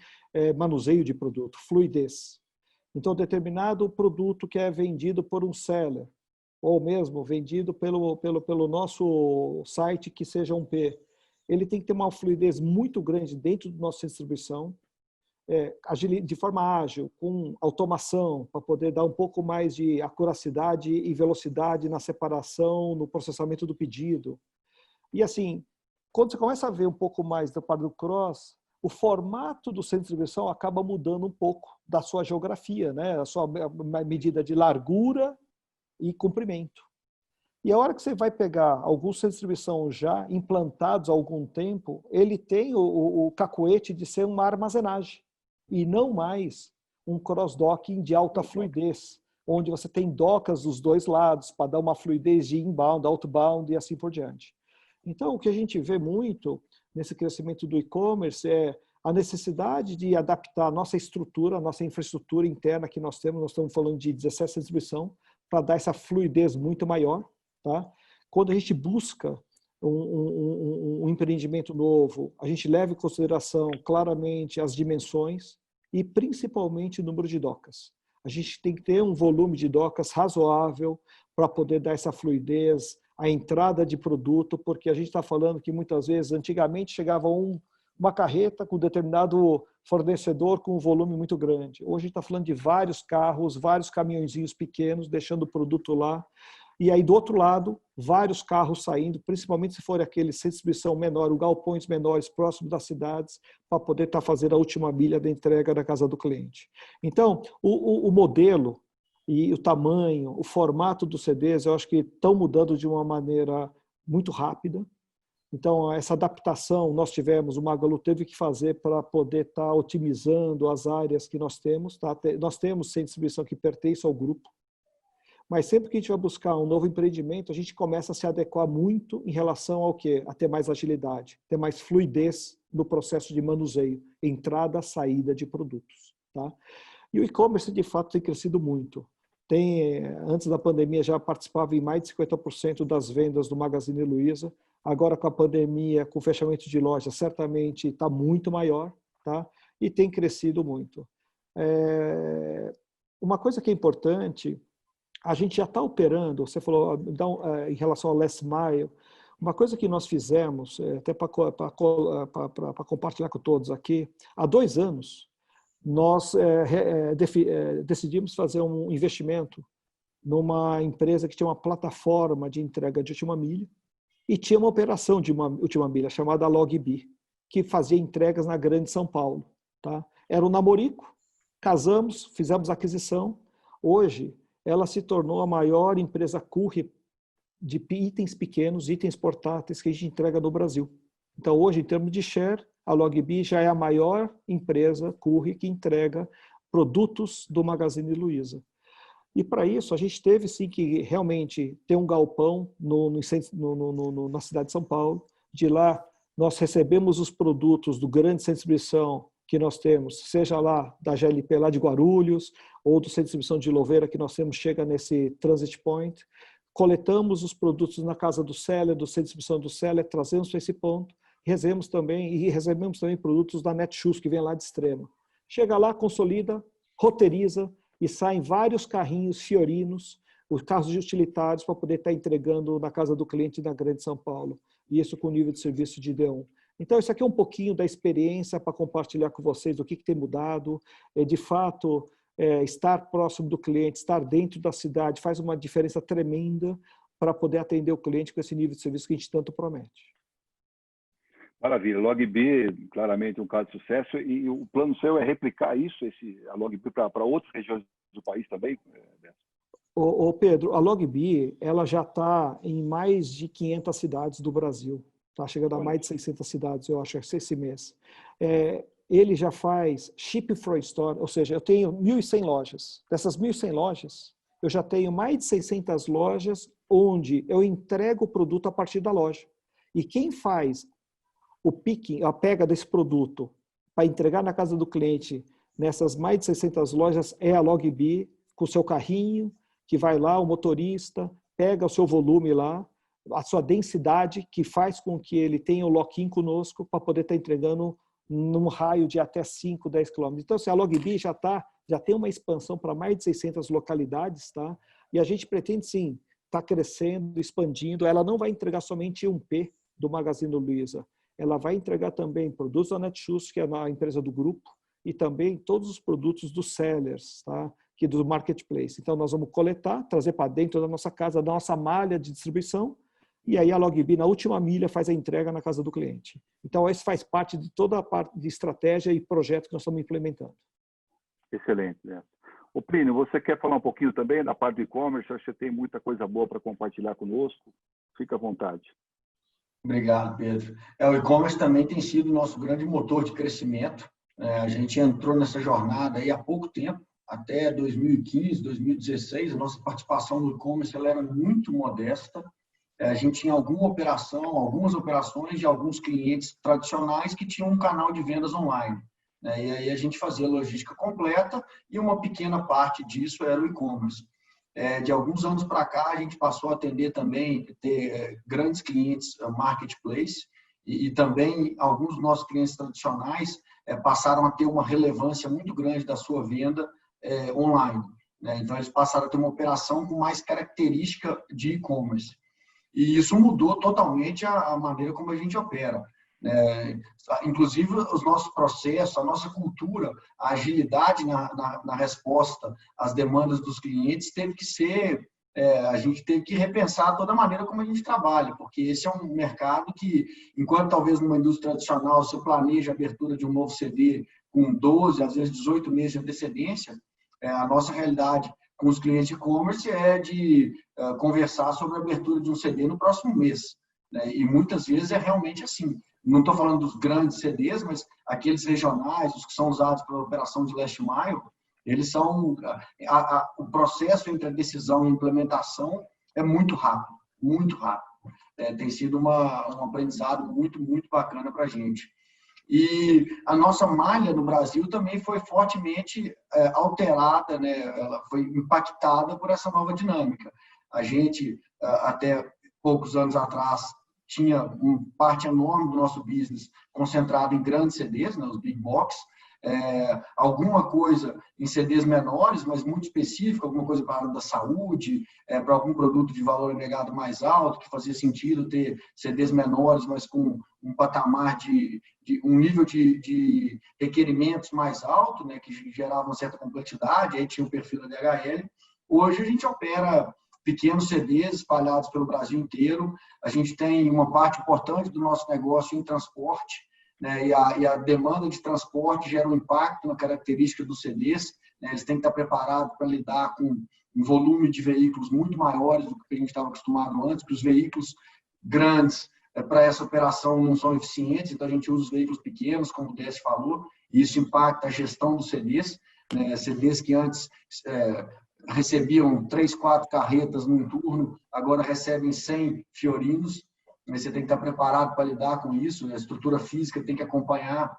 manuseio de produto, fluidez. Então, determinado produto que é vendido por um seller, ou mesmo vendido pelo nosso site que seja um P, ele tem que ter uma fluidez muito grande dentro do nosso centro de distribuição, de forma ágil, com automação, para poder dar um pouco mais de acuracidade e velocidade na separação, no processamento do pedido. E assim, quando você começa a ver um pouco mais da parte do cross, o formato do centro de distribuição acaba mudando um pouco da sua geografia, né? A sua medida de largura e comprimento. E a hora que você vai pegar alguns centros de distribuição já implantados há algum tempo, ele tem o cacuete de ser uma armazenagem, e não mais um cross-docking de alta fluidez, onde você tem docas dos dois lados para dar uma fluidez de inbound, outbound e assim por diante. Então, o que a gente vê muito nesse crescimento do e-commerce é a necessidade de adaptar a nossa estrutura, a nossa infraestrutura interna que nós estamos falando de 17 centros de distribuição, para dar essa fluidez muito maior. Tá? Quando a gente busca um empreendimento novo, a gente leva em consideração claramente as dimensões e principalmente o número de docas. A gente tem que ter um volume de docas razoável para poder dar essa fluidez, a entrada de produto, porque a gente está falando que muitas vezes, antigamente, chegava uma carreta com determinado fornecedor com um volume muito grande. Hoje a gente está falando de vários carros, vários caminhõezinhos pequenos, deixando o produto lá. E aí, do outro lado, vários carros saindo, principalmente se for aquele centro de distribuição menor, o galpões menores próximos das cidades, para poder estar fazendo a última milha da entrega da casa do cliente. Então, o modelo e o tamanho, o formato dos CDs, eu acho que estão mudando de uma maneira muito rápida. Então, essa adaptação nós tivemos, o Magalu teve que fazer para poder estar otimizando as áreas que nós temos. Tá? Nós temos centro de distribuição que pertence ao grupo, mas sempre que a gente vai buscar um novo empreendimento, a gente começa a se adequar muito em relação ao quê? A ter mais agilidade, ter mais fluidez no processo de manuseio, entrada, saída de produtos. Tá? E o e-commerce, de fato, tem crescido muito. Antes da pandemia, já participava em mais de 50% das vendas do Magazine Luiza. Agora, com a pandemia, com o fechamento de loja, certamente está muito maior, tá? E tem crescido muito. Uma coisa que é importante, a gente já está operando, você falou em relação ao last mile, uma coisa que nós fizemos, até para compartilhar com todos aqui, há 2 anos, nós decidimos fazer um investimento numa empresa que tinha uma plataforma de entrega de última milha e tinha uma operação de uma última milha chamada LogBee, que fazia entregas na Grande São Paulo. Tá? Era um namorico, casamos, fizemos a aquisição. Hoje, ela se tornou a maior empresa courier de itens pequenos, itens portáteis que a gente entrega no Brasil. Então, hoje, em termos de share, a Logbi já é a maior empresa Courier que entrega produtos do Magazine Luiza. E para isso, a gente teve sim que realmente ter um galpão na cidade de São Paulo. De lá, nós recebemos os produtos do grande centro de distribuição que nós temos, seja lá da GLP lá de Guarulhos, ou do centro de distribuição de Louveira que nós temos, chega nesse Transit Point. Coletamos os produtos na casa do seller, do centro de distribuição do seller, trazemos para esse ponto. Recebemos também produtos da Netshoes, que vem lá de Extrema. Chega lá, consolida, roteiriza e saem vários carrinhos fiorinos, os carros de utilitários, para poder estar entregando na casa do cliente da Grande São Paulo. E isso com nível de serviço de D1. Então, isso aqui é um pouquinho da experiência para compartilhar com vocês o que tem mudado. De fato, estar próximo do cliente, estar dentro da cidade, faz uma diferença tremenda para poder atender o cliente com esse nível de serviço que a gente tanto promete. Maravilha. Logbi, claramente, um caso de sucesso. E o plano seu é replicar isso, a Logbi, para outras regiões do país também? Ô Pedro, a Logbi, ela já está em mais de 500 cidades do Brasil. Está chegando a mais de 600 cidades, eu acho, esse mês. Ele já faz ship from store, ou seja, eu tenho 1.100 lojas. Dessas 1.100 lojas, eu já tenho mais de 600 lojas onde eu entrego o produto a partir da loja. E quem faz o picking, a pega desse produto para entregar na casa do cliente nessas mais de 600 lojas é a Logbi, com o seu carrinho, que vai lá, o motorista, pega o seu volume lá, a sua densidade, que faz com que ele tenha o lock-in conosco para poder estar entregando num raio de até 5, 10 quilômetros. Então, assim, a Logbi já tem uma expansão para mais de 600 localidades, tá? E a gente pretende, sim, estar crescendo, expandindo. Ela não vai entregar somente 1P do Magazine Luiza. Ela vai entregar também produtos da Netshoes, que é a empresa do grupo, e também todos os produtos dos sellers, tá? Que é do marketplace. Então, nós vamos coletar, trazer para dentro da nossa casa, da nossa malha de distribuição, e aí a Logbi, na última milha, faz a entrega na casa do cliente. Então, isso faz parte de toda a parte de estratégia e projeto que nós estamos implementando. Excelente, né? Ô Plínio, você quer falar um pouquinho também da parte do e-commerce? Acho que você tem muita coisa boa para compartilhar conosco. Fica à vontade. Obrigado, Pedro. O e-commerce também tem sido o nosso grande motor de crescimento. A gente entrou nessa jornada aí há pouco tempo, até 2015, 2016, a nossa participação no e-commerce era muito modesta. A gente tinha algumas operações de alguns clientes tradicionais que tinham um canal de vendas online. E aí a gente fazia logística completa e uma pequena parte disso era o e-commerce. De alguns anos para cá, a gente passou a atender também, ter grandes clientes marketplace e também alguns dos nossos clientes tradicionais passaram a ter uma relevância muito grande da sua venda online. Então, eles passaram a ter uma operação com mais característica de e-commerce. E isso mudou totalmente a maneira como a gente opera. Inclusive, os nossos processos, a nossa cultura, a agilidade na resposta às demandas dos clientes teve que ser... a gente teve que repensar toda a maneira como a gente trabalha, porque esse é um mercado que, enquanto talvez numa indústria tradicional você planeja a abertura de um novo CD com 12, às vezes 18 meses de antecedência, a nossa realidade com os clientes de e-commerce é de conversar sobre a abertura de um CD no próximo mês. E muitas vezes é realmente assim. Não estou falando dos grandes CDs, mas aqueles regionais, os que são usados para a operação de last mile, eles são... o processo entre a decisão e a implementação é muito rápido, muito rápido. Tem sido um aprendizado muito, muito bacana para a gente. E a nossa malha no Brasil também foi fortemente alterada, né? Ela foi impactada por essa nova dinâmica. A gente, até poucos anos atrás, tinha uma parte enorme do nosso business concentrado em grandes CDs, né? Os big box, alguma coisa em CDs menores, mas muito específico, alguma coisa para a área da saúde, para algum produto de valor agregado mais alto, que fazia sentido ter CDs menores, mas com um patamar um nível de requerimentos mais alto, né, que gerava uma certa complexidade, aí tinha o perfil da DHL. Hoje a gente opera pequenos CDs espalhados pelo Brasil inteiro, a gente tem uma parte importante do nosso negócio em transporte, né, e a demanda de transporte gera um impacto na característica dos CDs, né, eles têm que estar preparados para lidar com em volume de veículos muito maiores do que a gente estava acostumado antes, que os veículos grandes para essa operação não são eficientes, então a gente usa os veículos pequenos, como o Décio falou, e isso impacta a gestão dos CDs, né? CDs que antes recebiam 3, 4 carretas num turno, agora recebem 100 fiorinos. Você tem que estar preparado para lidar com isso, a estrutura física tem que acompanhar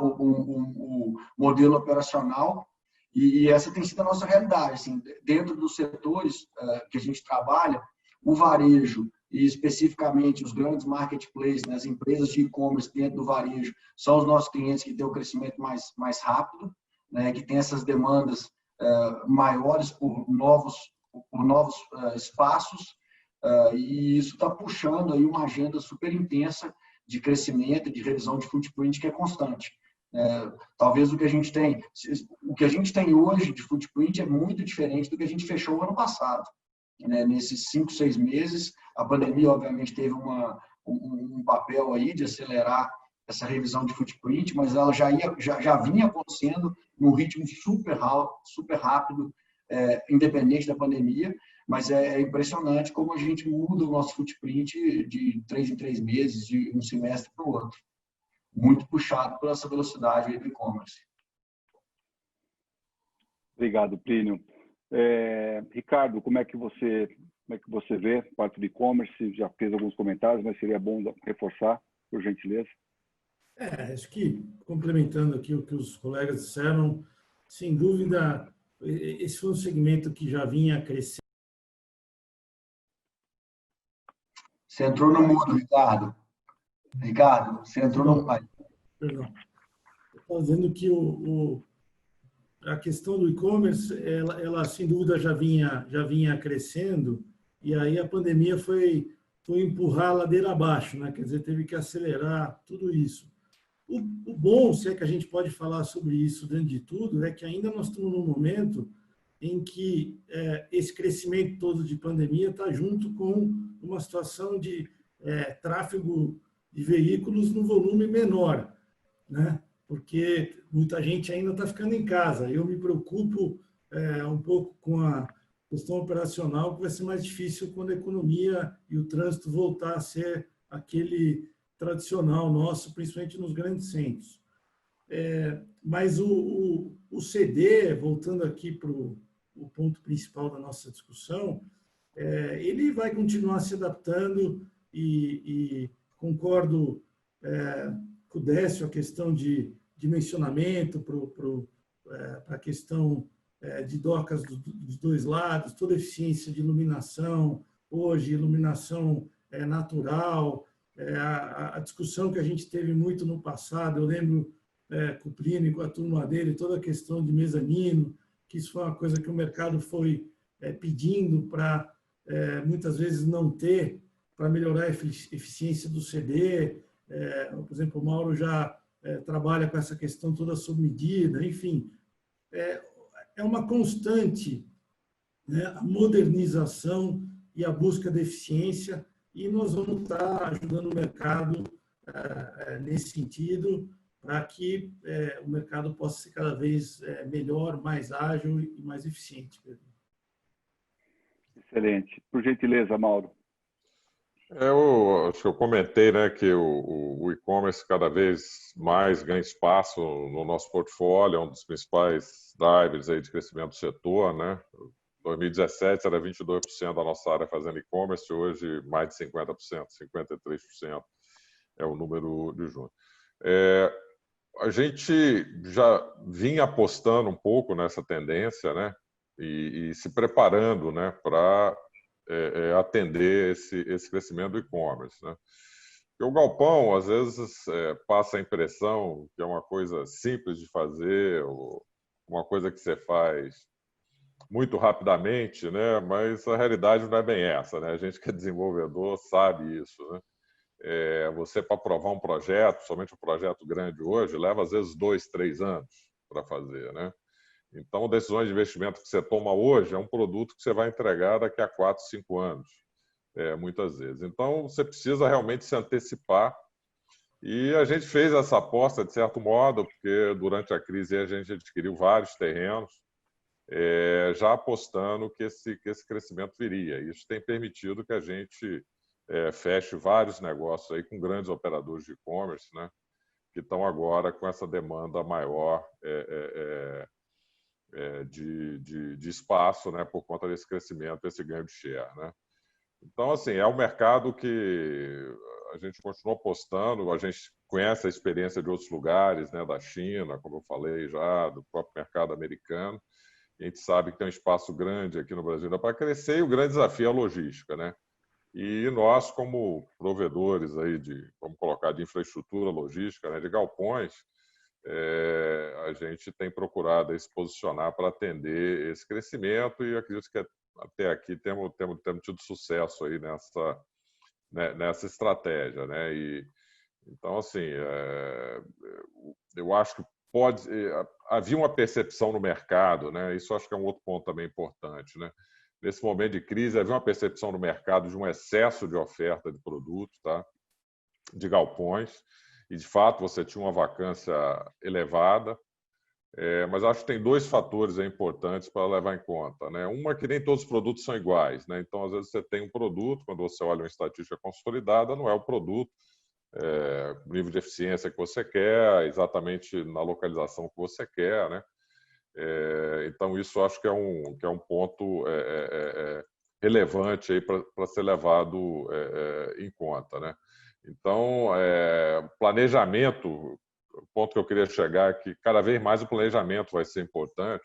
o modelo operacional, e essa tem sido a nossa realidade. Assim, dentro dos setores que a gente trabalha, o varejo, e especificamente os grandes marketplaces, né, as empresas de e-commerce dentro do varejo, são os nossos clientes que têm o crescimento mais rápido, né, que têm essas demandas maiores por novos espaços, e isso está puxando aí uma agenda super intensa de crescimento e de revisão de footprint que é constante. Talvez o que a gente tem hoje de footprint é muito diferente do que a gente fechou o ano passado. Nesses 5, 6 meses, a pandemia, obviamente, teve um papel aí de acelerar essa revisão de footprint, mas ela já vinha acontecendo num ritmo super rápido, independente da pandemia, mas é impressionante como a gente muda o nosso footprint de 3 em 3 meses, de um semestre para o outro. Muito puxado por essa velocidade do e-commerce. Obrigado, Plínio. Ricardo, como é que você vê a parte do e-commerce? Já fez alguns comentários, mas seria bom reforçar, por gentileza. Acho que, complementando aqui o que os colegas disseram, sem dúvida, esse foi um segmento que já vinha crescendo. Você entrou no mudo, Ricardo. Ricardo, você entrou no... Perdão. Estou dizendo que a questão do e-commerce, ela sem dúvida já vinha crescendo, e aí a pandemia foi empurrar a ladeira abaixo, né? Quer dizer, teve que acelerar tudo isso. O bom, se é que a gente pode falar sobre isso dentro de tudo, é que ainda nós estamos num momento em que esse crescimento todo de pandemia está junto com uma situação de tráfego de veículos no volume menor, né? Porque muita gente ainda está ficando em casa. Eu me preocupo um pouco com a questão operacional, que vai ser mais difícil quando a economia e o trânsito voltar a ser aquele tradicional nosso, principalmente nos grandes centros. Mas o CD, voltando aqui para o ponto principal da nossa discussão, ele vai continuar se adaptando e concordo com o Décio, a questão de dimensionamento para a questão de docas dos dois lados, toda a eficiência de iluminação, hoje iluminação natural, a discussão que a gente teve muito no passado, eu lembro com o Plínio, com a turma dele, toda a questão de mezanino, que isso foi uma coisa que o mercado foi pedindo para muitas vezes não ter, para melhorar a eficiência do CD. Por exemplo, o Mauro já trabalha com essa questão toda sob medida, enfim. É uma constante, né, a modernização e a busca da eficiência, e nós vamos estar ajudando o mercado nesse sentido, para que o mercado possa ser cada vez melhor, mais ágil e mais eficiente. Excelente. Por gentileza, Mauro. Eu acho que eu comentei, né, que o e-commerce cada vez mais ganha espaço no nosso portfólio, é um dos principais drivers aí de crescimento do setor, né? 2017 era 22% da nossa área fazendo e-commerce, hoje mais de 50%, 53% é o número de junho. A gente já vinha apostando um pouco nessa tendência, né, e se preparando, né, para atender esse crescimento do e-commerce, né? Porque o galpão, às vezes, passa a impressão que é uma coisa simples de fazer, ou uma coisa que você faz muito rapidamente, né? Mas a realidade não é bem essa, né? A gente que é desenvolvedor sabe isso, né? Você, para aprovar um projeto, somente um projeto grande hoje, leva às vezes 2, 3 anos para fazer, né? Então, decisões de investimento que você toma hoje é um produto que você vai entregar daqui a 4, 5 anos, muitas vezes. Então, você precisa realmente se antecipar. E a gente fez essa aposta, de certo modo, porque durante a crise a gente adquiriu vários terrenos, já apostando que esse crescimento viria. Isso tem permitido que a gente feche vários negócios aí com grandes operadores de e-commerce, né, que estão agora com essa demanda maior de espaço, né, por conta desse crescimento, esse ganho de share, né? Então, assim, é um mercado que a gente continua apostando, a gente conhece a experiência de outros lugares, né, da China, como eu falei já, do próprio mercado americano. A gente sabe que tem um espaço grande aqui no Brasil para crescer e o grande desafio é a logística, né? E nós, como provedores aí vamos colocar, de infraestrutura logística, né, de galpões, a gente tem procurado aí se posicionar para atender esse crescimento e acredito que até aqui temos tido sucesso aí nessa estratégia, né? E então, assim, eu acho que havia uma percepção no mercado, né? Isso acho que é um outro ponto também importante, né? Nesse momento de crise, havia uma percepção no mercado de um excesso de oferta de produtos, tá? De galpões, e de fato você tinha uma vacância elevada, mas acho que tem dois fatores importantes para levar em conta, né? Uma é que nem todos os produtos são iguais, né? Então, às vezes você tem um produto, quando você olha uma estatística consolidada, não é o produto, o nível de eficiência que você quer, exatamente na localização que você quer, né? Então, isso acho que é um ponto relevante aí para ser levado em conta, né? Então, planejamento, o ponto que eu queria chegar é que cada vez mais o planejamento vai ser importante,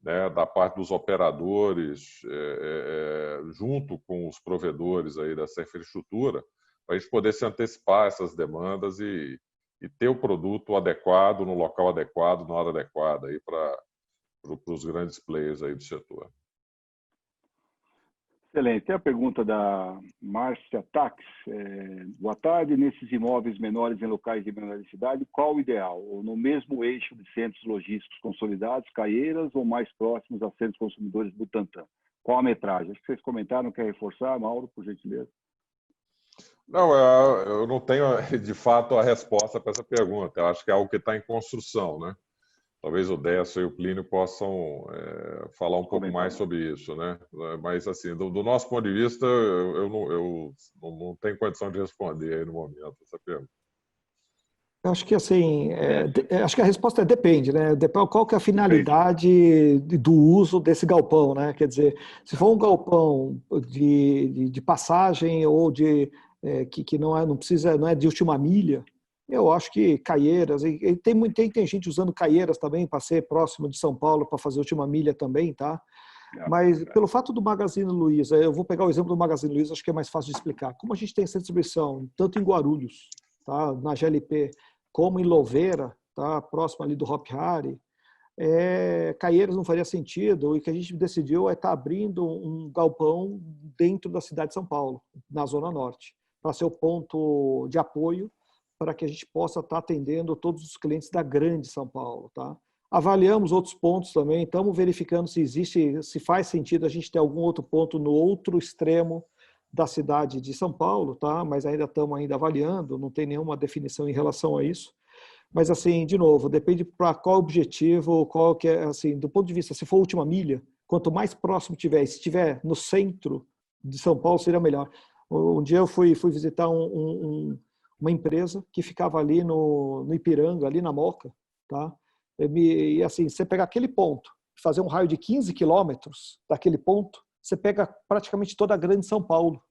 né, da parte dos operadores, junto com os provedores aí dessa infraestrutura, para a gente poder se antecipar essas demandas e ter o produto adequado, no local adequado, na hora adequada aí para os grandes players aí do setor. Excelente. Tem a pergunta da Márcia Tax. Boa tarde. Nesses imóveis menores em locais de menor cidade, qual o ideal? Ou no mesmo eixo de centros logísticos consolidados, Caieiras, ou mais próximos a centros consumidores Butantã? Qual a metragem? Acho que vocês comentaram, quer reforçar, Mauro, por gentileza? Não, eu não tenho, de fato, a resposta para essa pergunta. Eu acho que é algo que está em construção, né? Talvez o Décio e o Plínio possam falar um pouco mais sobre isso, né? Mas, assim, do nosso ponto de vista, eu não tenho condição de responder aí no momento essa pergunta. Eu acho que, assim, acho que a resposta depende, né? Qual que é a finalidade do uso desse galpão, né? Quer dizer, se for um galpão de passagem ou que não é de última milha, eu acho que Caieiras, e tem gente usando Caieiras também para ser próximo de São Paulo para fazer última milha também, tá? Mas pelo fato do Magazine Luiza, eu vou pegar o exemplo do Magazine Luiza, acho que é mais fácil de explicar. Como a gente tem essa distribuição, tanto em Guarulhos, tá, na GLP, como em Louveira, tá, próximo ali do Hop Hari, Caieiras não faria sentido, e o que a gente decidiu é estar abrindo um galpão dentro da cidade de São Paulo, na Zona Norte, para ser o ponto de apoio para que a gente possa estar atendendo todos os clientes da grande São Paulo, tá? Avaliamos outros pontos também, estamos verificando se faz sentido a gente ter algum outro ponto no outro extremo da cidade de São Paulo, tá? Mas ainda estamos avaliando, não tem nenhuma definição em relação a isso. Mas, assim, de novo, depende para qual objetivo, qual que é, assim, do ponto de vista, se for última milha, quanto mais próximo tiver, se estiver no centro de São Paulo, seria melhor. Um dia eu fui visitar uma empresa que ficava ali no Ipiranga, ali na Moca, tá? E assim, você pegar aquele ponto, fazer um raio de 15 quilômetros daquele ponto, você pega praticamente toda a grande São Paulo,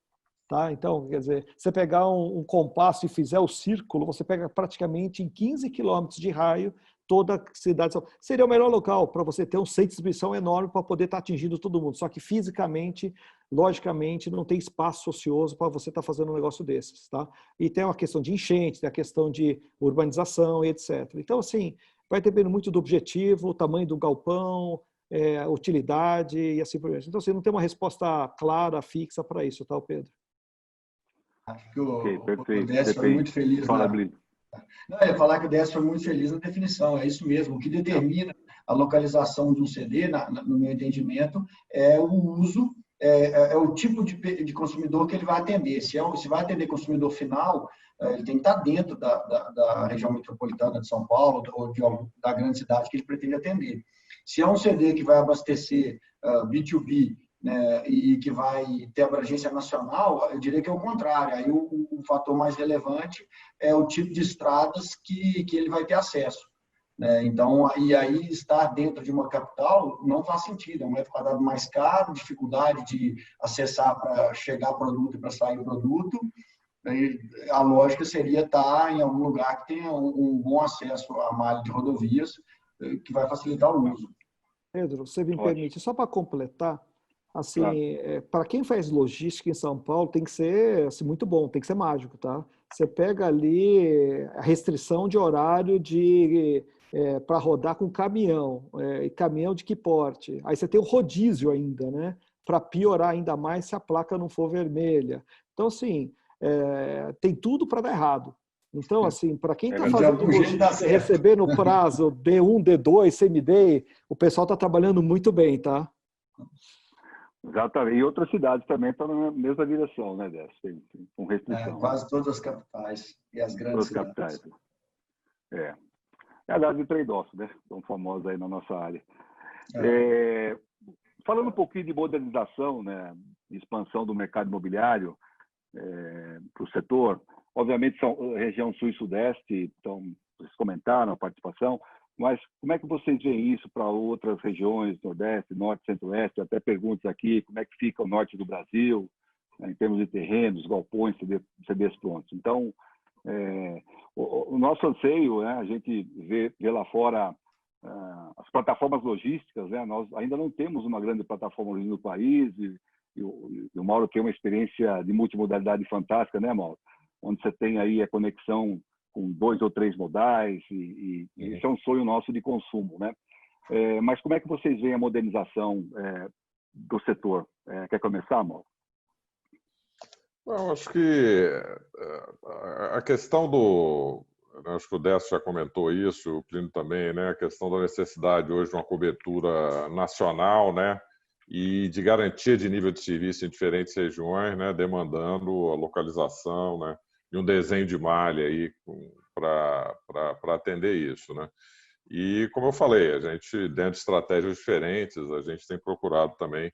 tá? Então, quer dizer, você pegar um compasso e fizer o círculo, você pega praticamente em 15 quilômetros de raio toda a cidade de São Paulo. Seria o melhor local para você ter um centro de distribuição enorme para poder estar atingindo todo mundo. Só que fisicamente, logicamente, não tem espaço ocioso para você estar fazendo um negócio desses, tá? E tem uma questão de enchente, tem a questão de urbanização e etc. Então, assim, vai depender muito do objetivo, o tamanho do galpão, a utilidade e assim por diante. Então, assim, não tem uma resposta clara, fixa para isso, tá, Pedro? Acho que o Décio foi muito feliz. Não, eu ia falar que o Décio foi muito feliz na definição, é isso mesmo. O que determina a localização de um CD, no meu entendimento, é o uso, é o tipo de consumidor que ele vai atender. Se vai atender consumidor final, ele tem que estar dentro da região metropolitana de São Paulo ou da grande cidade que ele pretende atender. Se é um CD que vai abastecer B2B, né, e que vai ter abrangência nacional, eu diria que é o contrário. Aí o fator mais relevante é o tipo de estradas que ele vai ter acesso, né? Então, aí estar dentro de uma capital não faz sentido. É um metro quadrado mais caro, dificuldade de acessar para chegar produto e para sair produto. A lógica seria estar em algum lugar que tenha um bom acesso à malha de rodovias, que vai facilitar o uso. Pedro, você me permite, só para completar, assim, Claro. para quem faz logística em São Paulo, tem que ser assim, muito bom, tem que ser mágico, tá? Você pega ali a restrição de horário para rodar com caminhão, e caminhão de que porte? Aí você tem o rodízio ainda, né? Para piorar ainda mais se a placa não for vermelha. Então, assim, tem tudo para dar errado. Então, assim, para quem está fazendo logística, receber no prazo D1, D2, same-day, o pessoal está trabalhando muito bem, tá? Exatamente. E outras cidades também estão na mesma direção, né, Décio? Com restrição. Quase todas as capitais e as grandes cidades. Capitais. É a área de trade-off, né? Tão famosa aí na nossa área. Falando um pouquinho de modernização, né, de expansão do mercado imobiliário para o setor, obviamente são região sul e sudeste, então vocês comentaram a participação, mas como é que vocês veem isso para outras regiões, nordeste, norte, centro-oeste? Até perguntas aqui, como é que fica o norte do Brasil, né, em termos de terrenos, galpões, CDs prontos. Então, o nosso anseio, né, a gente vê lá fora as plataformas logísticas, né, nós ainda não temos uma grande plataforma logística no país, e o Mauro tem uma experiência de multimodalidade fantástica, né, Mauro? Onde você tem aí a conexão com 2 ou 3 modais, e isso é um sonho nosso de consumo, né? Mas como é que vocês veem a modernização do setor? Quer começar, Mauro? Eu acho que a questão do... Acho que o Décio já comentou isso, o Plínio também, né? A questão da necessidade hoje de uma cobertura nacional, né? E de garantia de nível de serviço em diferentes regiões, né? Demandando a localização, né? E um desenho de malha aí para atender isso, né? E, como eu falei, a gente, dentro de estratégias diferentes, a gente tem procurado também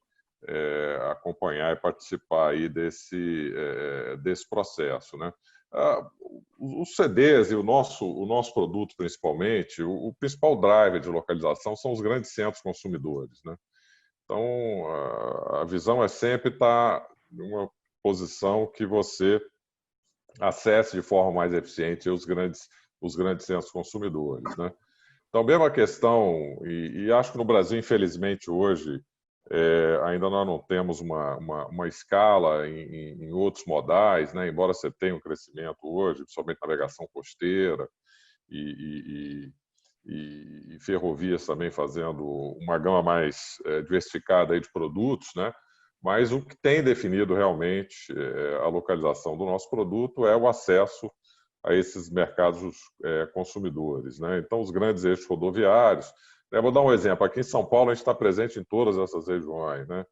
acompanhar e participar aí desse processo, né? Os CDs e o nosso produto, principalmente, o principal driver de localização são os grandes centros consumidores, né? Então, a visão é sempre estar em uma posição que você acesse de forma mais eficiente os grandes centros consumidores, né? Então, mesma questão, e acho que no Brasil, infelizmente, hoje, ainda nós não temos uma escala em outros modais, né? Embora você tenha um crescimento hoje, principalmente navegação costeira e ferrovias também fazendo uma gama mais diversificada aí de produtos, né? Mas o que tem definido realmente a localização do nosso produto é o acesso a esses mercados consumidores, né? Então, os grandes eixos rodoviários. Vou dar um exemplo. Aqui em São Paulo, a gente está presente em todas essas regiões, né?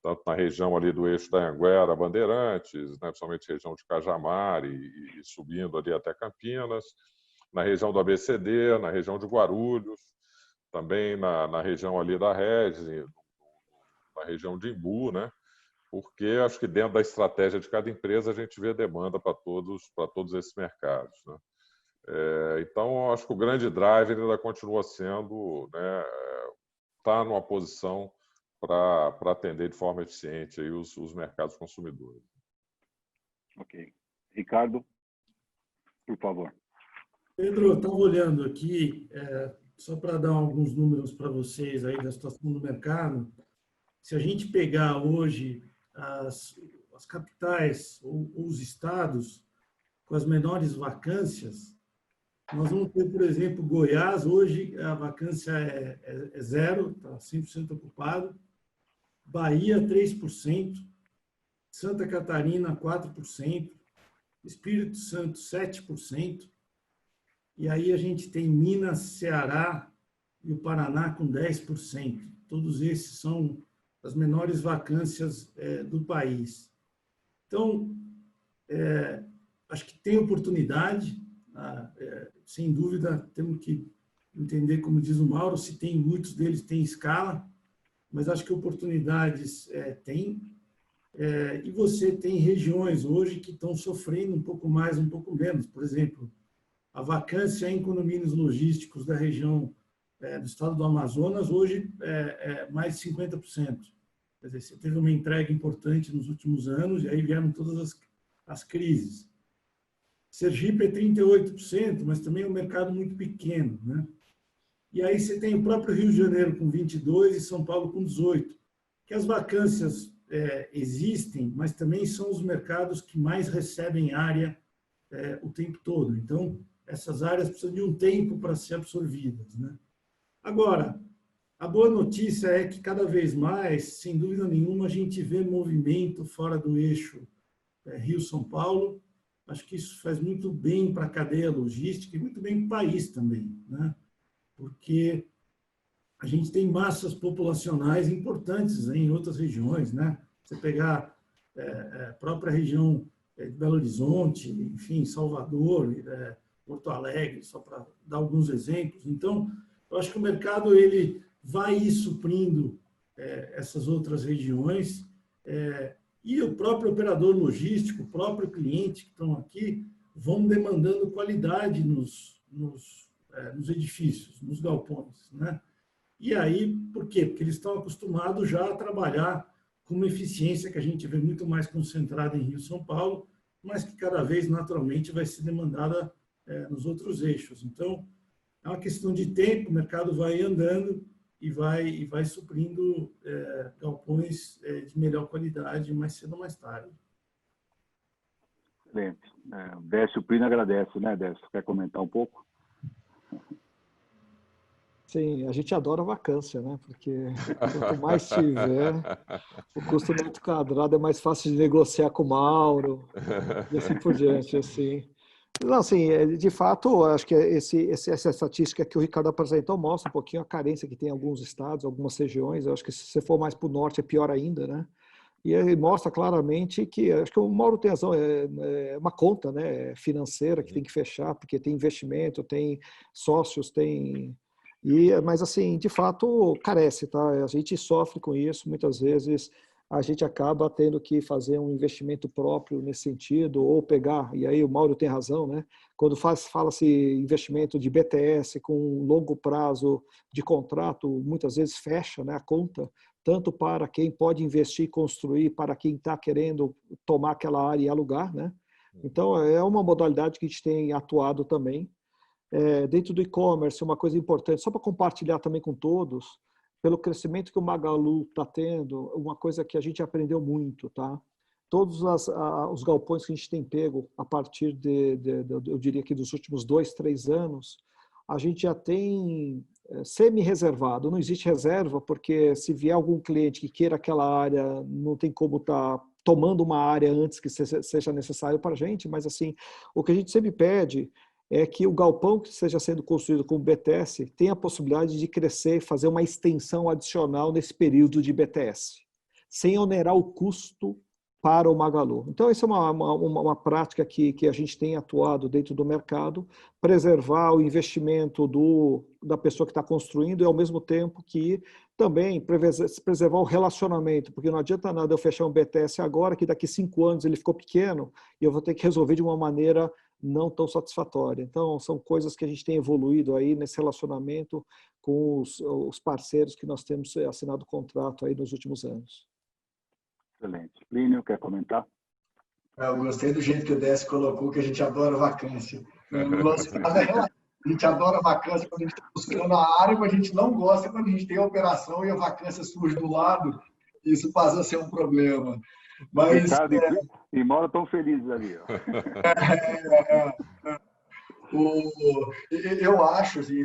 Tanto na região ali do eixo da Anhanguera, Bandeirantes, né? Principalmente região de Cajamar e subindo ali até Campinas, na região do ABCD, na região de Guarulhos, também na região ali da Regis, na região de Imbu, né? Porque acho que dentro da estratégia de cada empresa a gente vê demanda para todos esses mercados, né? Então, acho que o grande driver ainda continua sendo, né, estar numa posição para atender de forma eficiente aí os mercados consumidores. Ok. Ricardo, por favor. Pedro, eu estava olhando aqui, só para dar alguns números para vocês aí da situação do mercado. Se a gente pegar hoje as capitais ou os estados com as menores vacâncias, nós vamos ter, por exemplo, Goiás, hoje a vacância é zero, está 100% ocupado. Bahia, 3%. Santa Catarina, 4%. Espírito Santo, 7%. E aí a gente tem Minas, Ceará e o Paraná com 10%. Todos esses são as menores vacâncias do país. Então, acho que tem oportunidade, sem dúvida, temos que entender, como diz o Mauro, se tem muitos deles têm escala, mas acho que oportunidades tem. E você tem regiões hoje que estão sofrendo um pouco mais, um pouco menos. Por exemplo, a vacância em condomínios logísticos da região do estado do Amazonas hoje é mais de 50%. Quer dizer, você teve uma entrega importante nos últimos anos e aí vieram todas as crises. Sergipe é 38%, mas também é um mercado muito pequeno, né? E aí você tem o próprio Rio de Janeiro com 22% e São Paulo com 18%. Que as vacâncias existem, mas também são os mercados que mais recebem área o tempo todo. Então, essas áreas precisam de um tempo para ser absorvidas, né? Agora, a boa notícia é que cada vez mais, sem dúvida nenhuma, a gente vê movimento fora do eixo Rio-São Paulo. Acho que isso faz muito bem para a cadeia logística e muito bem para o país também, né? Porque a gente tem massas populacionais importantes em outras regiões, né? Você pegar a própria região de Belo Horizonte, enfim, Salvador, Porto Alegre, só para dar alguns exemplos. Então, eu acho que o mercado ele vai ir suprindo essas outras regiões e o próprio operador logístico, o próprio cliente que estão aqui, vão demandando qualidade nos edifícios, nos galpões, né? E aí, por quê? Porque eles estão acostumados já a trabalhar com uma eficiência que a gente vê muito mais concentrada em Rio e São Paulo, mas que cada vez, naturalmente, vai ser demandada nos outros eixos. Então, é uma questão de tempo, o mercado vai andando e vai suprindo galpões de melhor qualidade mais cedo ou mais tarde. Excelente. Décio Plínio agradece, né, Décio? Quer comentar um pouco? Sim, a gente adora vacância, né? Porque quanto mais tiver, o custo metro quadrado é mais fácil de negociar com o Mauro e assim por diante, assim. Não, assim, de fato, acho que essa estatística que o Ricardo apresentou mostra um pouquinho a carência que tem em alguns estados, algumas regiões. Eu acho que se você for mais para o norte é pior ainda, né? E aí mostra claramente que, acho que o Mauro tem razão, é uma conta, né, financeira que tem que fechar, porque tem investimento, tem sócios, tem... mas, assim, de fato, carece, tá? A gente sofre com isso, muitas vezes a gente acaba tendo que fazer um investimento próprio nesse sentido, ou pegar, e aí o Mauro tem razão, né? Quando fala-se investimento de BTS com longo prazo de contrato, muitas vezes fecha, né, a conta, tanto para quem pode investir e construir, para quem está querendo tomar aquela área e alugar, né? Então, é uma modalidade que a gente tem atuado também. Dentro do e-commerce, uma coisa importante, só para compartilhar também com todos, pelo crescimento que o Magalu está tendo, uma coisa que a gente aprendeu muito, tá? Todos os galpões que a gente tem pego a partir eu diria que dos últimos 2, 3 anos, a gente já tem semi-reservado. Não existe reserva, porque se vier algum cliente que queira aquela área, não tem como estar tomando uma área antes que seja necessário para a gente, mas assim, o que a gente sempre pede é que o galpão que esteja sendo construído com BTS tenha a possibilidade de crescer e fazer uma extensão adicional nesse período de BTS, sem onerar o custo para o Magalu. Então, essa é uma prática que a gente tem atuado dentro do mercado, preservar o investimento da pessoa que está construindo e, ao mesmo tempo, que também preservar o relacionamento, porque não adianta nada eu fechar um BTS agora, que daqui 5 anos ele ficou pequeno e eu vou ter que resolver de uma maneira não tão satisfatória. Então, são coisas que a gente tem evoluído aí nesse relacionamento com os parceiros que nós temos assinado contrato aí nos últimos anos. Excelente. Plínio, quer comentar? Eu gostei do jeito que o Décio colocou, que a gente adora vacância. A gente adora vacância quando a gente está buscando a área, mas a gente não gosta quando a gente tem a operação e a vacância surge do lado. Isso passa a ser um problema. Mas, Ricardo e Mauro estão felizes ali. Ó. Eu acho, assim,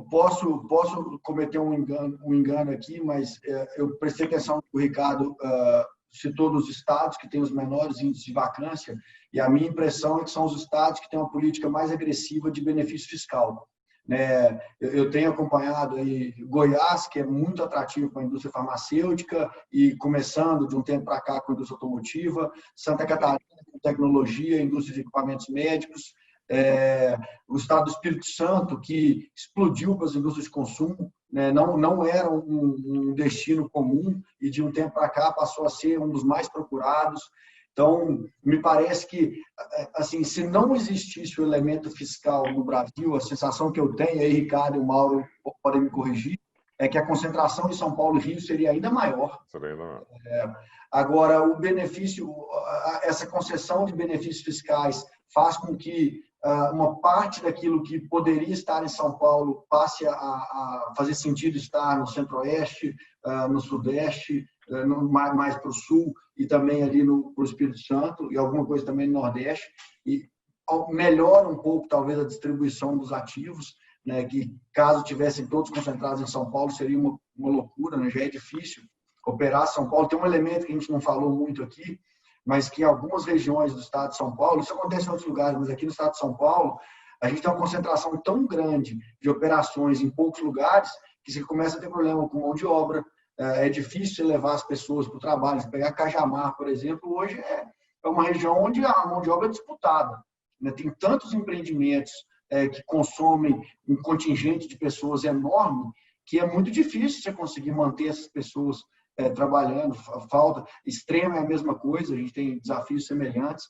posso cometer um engano aqui, mas eu prestei atenção que o Ricardo citou dos estados que têm os menores índices de vacância, e a minha impressão é que são os estados que têm uma política mais agressiva de benefício fiscal. Eu tenho acompanhado aí Goiás, que é muito atrativo para a indústria farmacêutica e começando de um tempo para cá com a indústria automotiva, Santa Catarina com tecnologia, indústria de equipamentos médicos, o estado do Espírito Santo, que explodiu para as indústrias de consumo, né? Não era um destino comum e de um tempo para cá passou a ser um dos mais procurados. Então, me parece que, assim, se não existisse o elemento fiscal no Brasil, a sensação que eu tenho, aí Ricardo e o Mauro podem me corrigir, é que a concentração em São Paulo e Rio seria ainda maior. Agora, o benefício, essa concessão de benefícios fiscais faz com que uma parte daquilo que poderia estar em São Paulo passe a fazer sentido estar no Centro-Oeste, no Sudeste, mais para o Sul e também ali no Espírito Santo e alguma coisa também no Nordeste. E melhora um pouco, talvez, a distribuição dos ativos, né, que caso tivessem todos concentrados em São Paulo seria uma loucura, né? Já é difícil operar São Paulo. Tem um elemento que a gente não falou muito aqui, mas que em algumas regiões do estado de São Paulo, isso acontece em outros lugares, mas aqui no estado de São Paulo, a gente tem uma concentração tão grande de operações em poucos lugares que você começa a ter problema com mão de obra, é difícil levar as pessoas para o trabalho. Se pegar Cajamar, por exemplo, hoje é uma região onde a mão de obra é disputada, né? Tem tantos empreendimentos que consomem um contingente de pessoas enorme que é muito difícil você conseguir manter essas pessoas trabalhando. Falta extrema é a mesma coisa, a gente tem desafios semelhantes.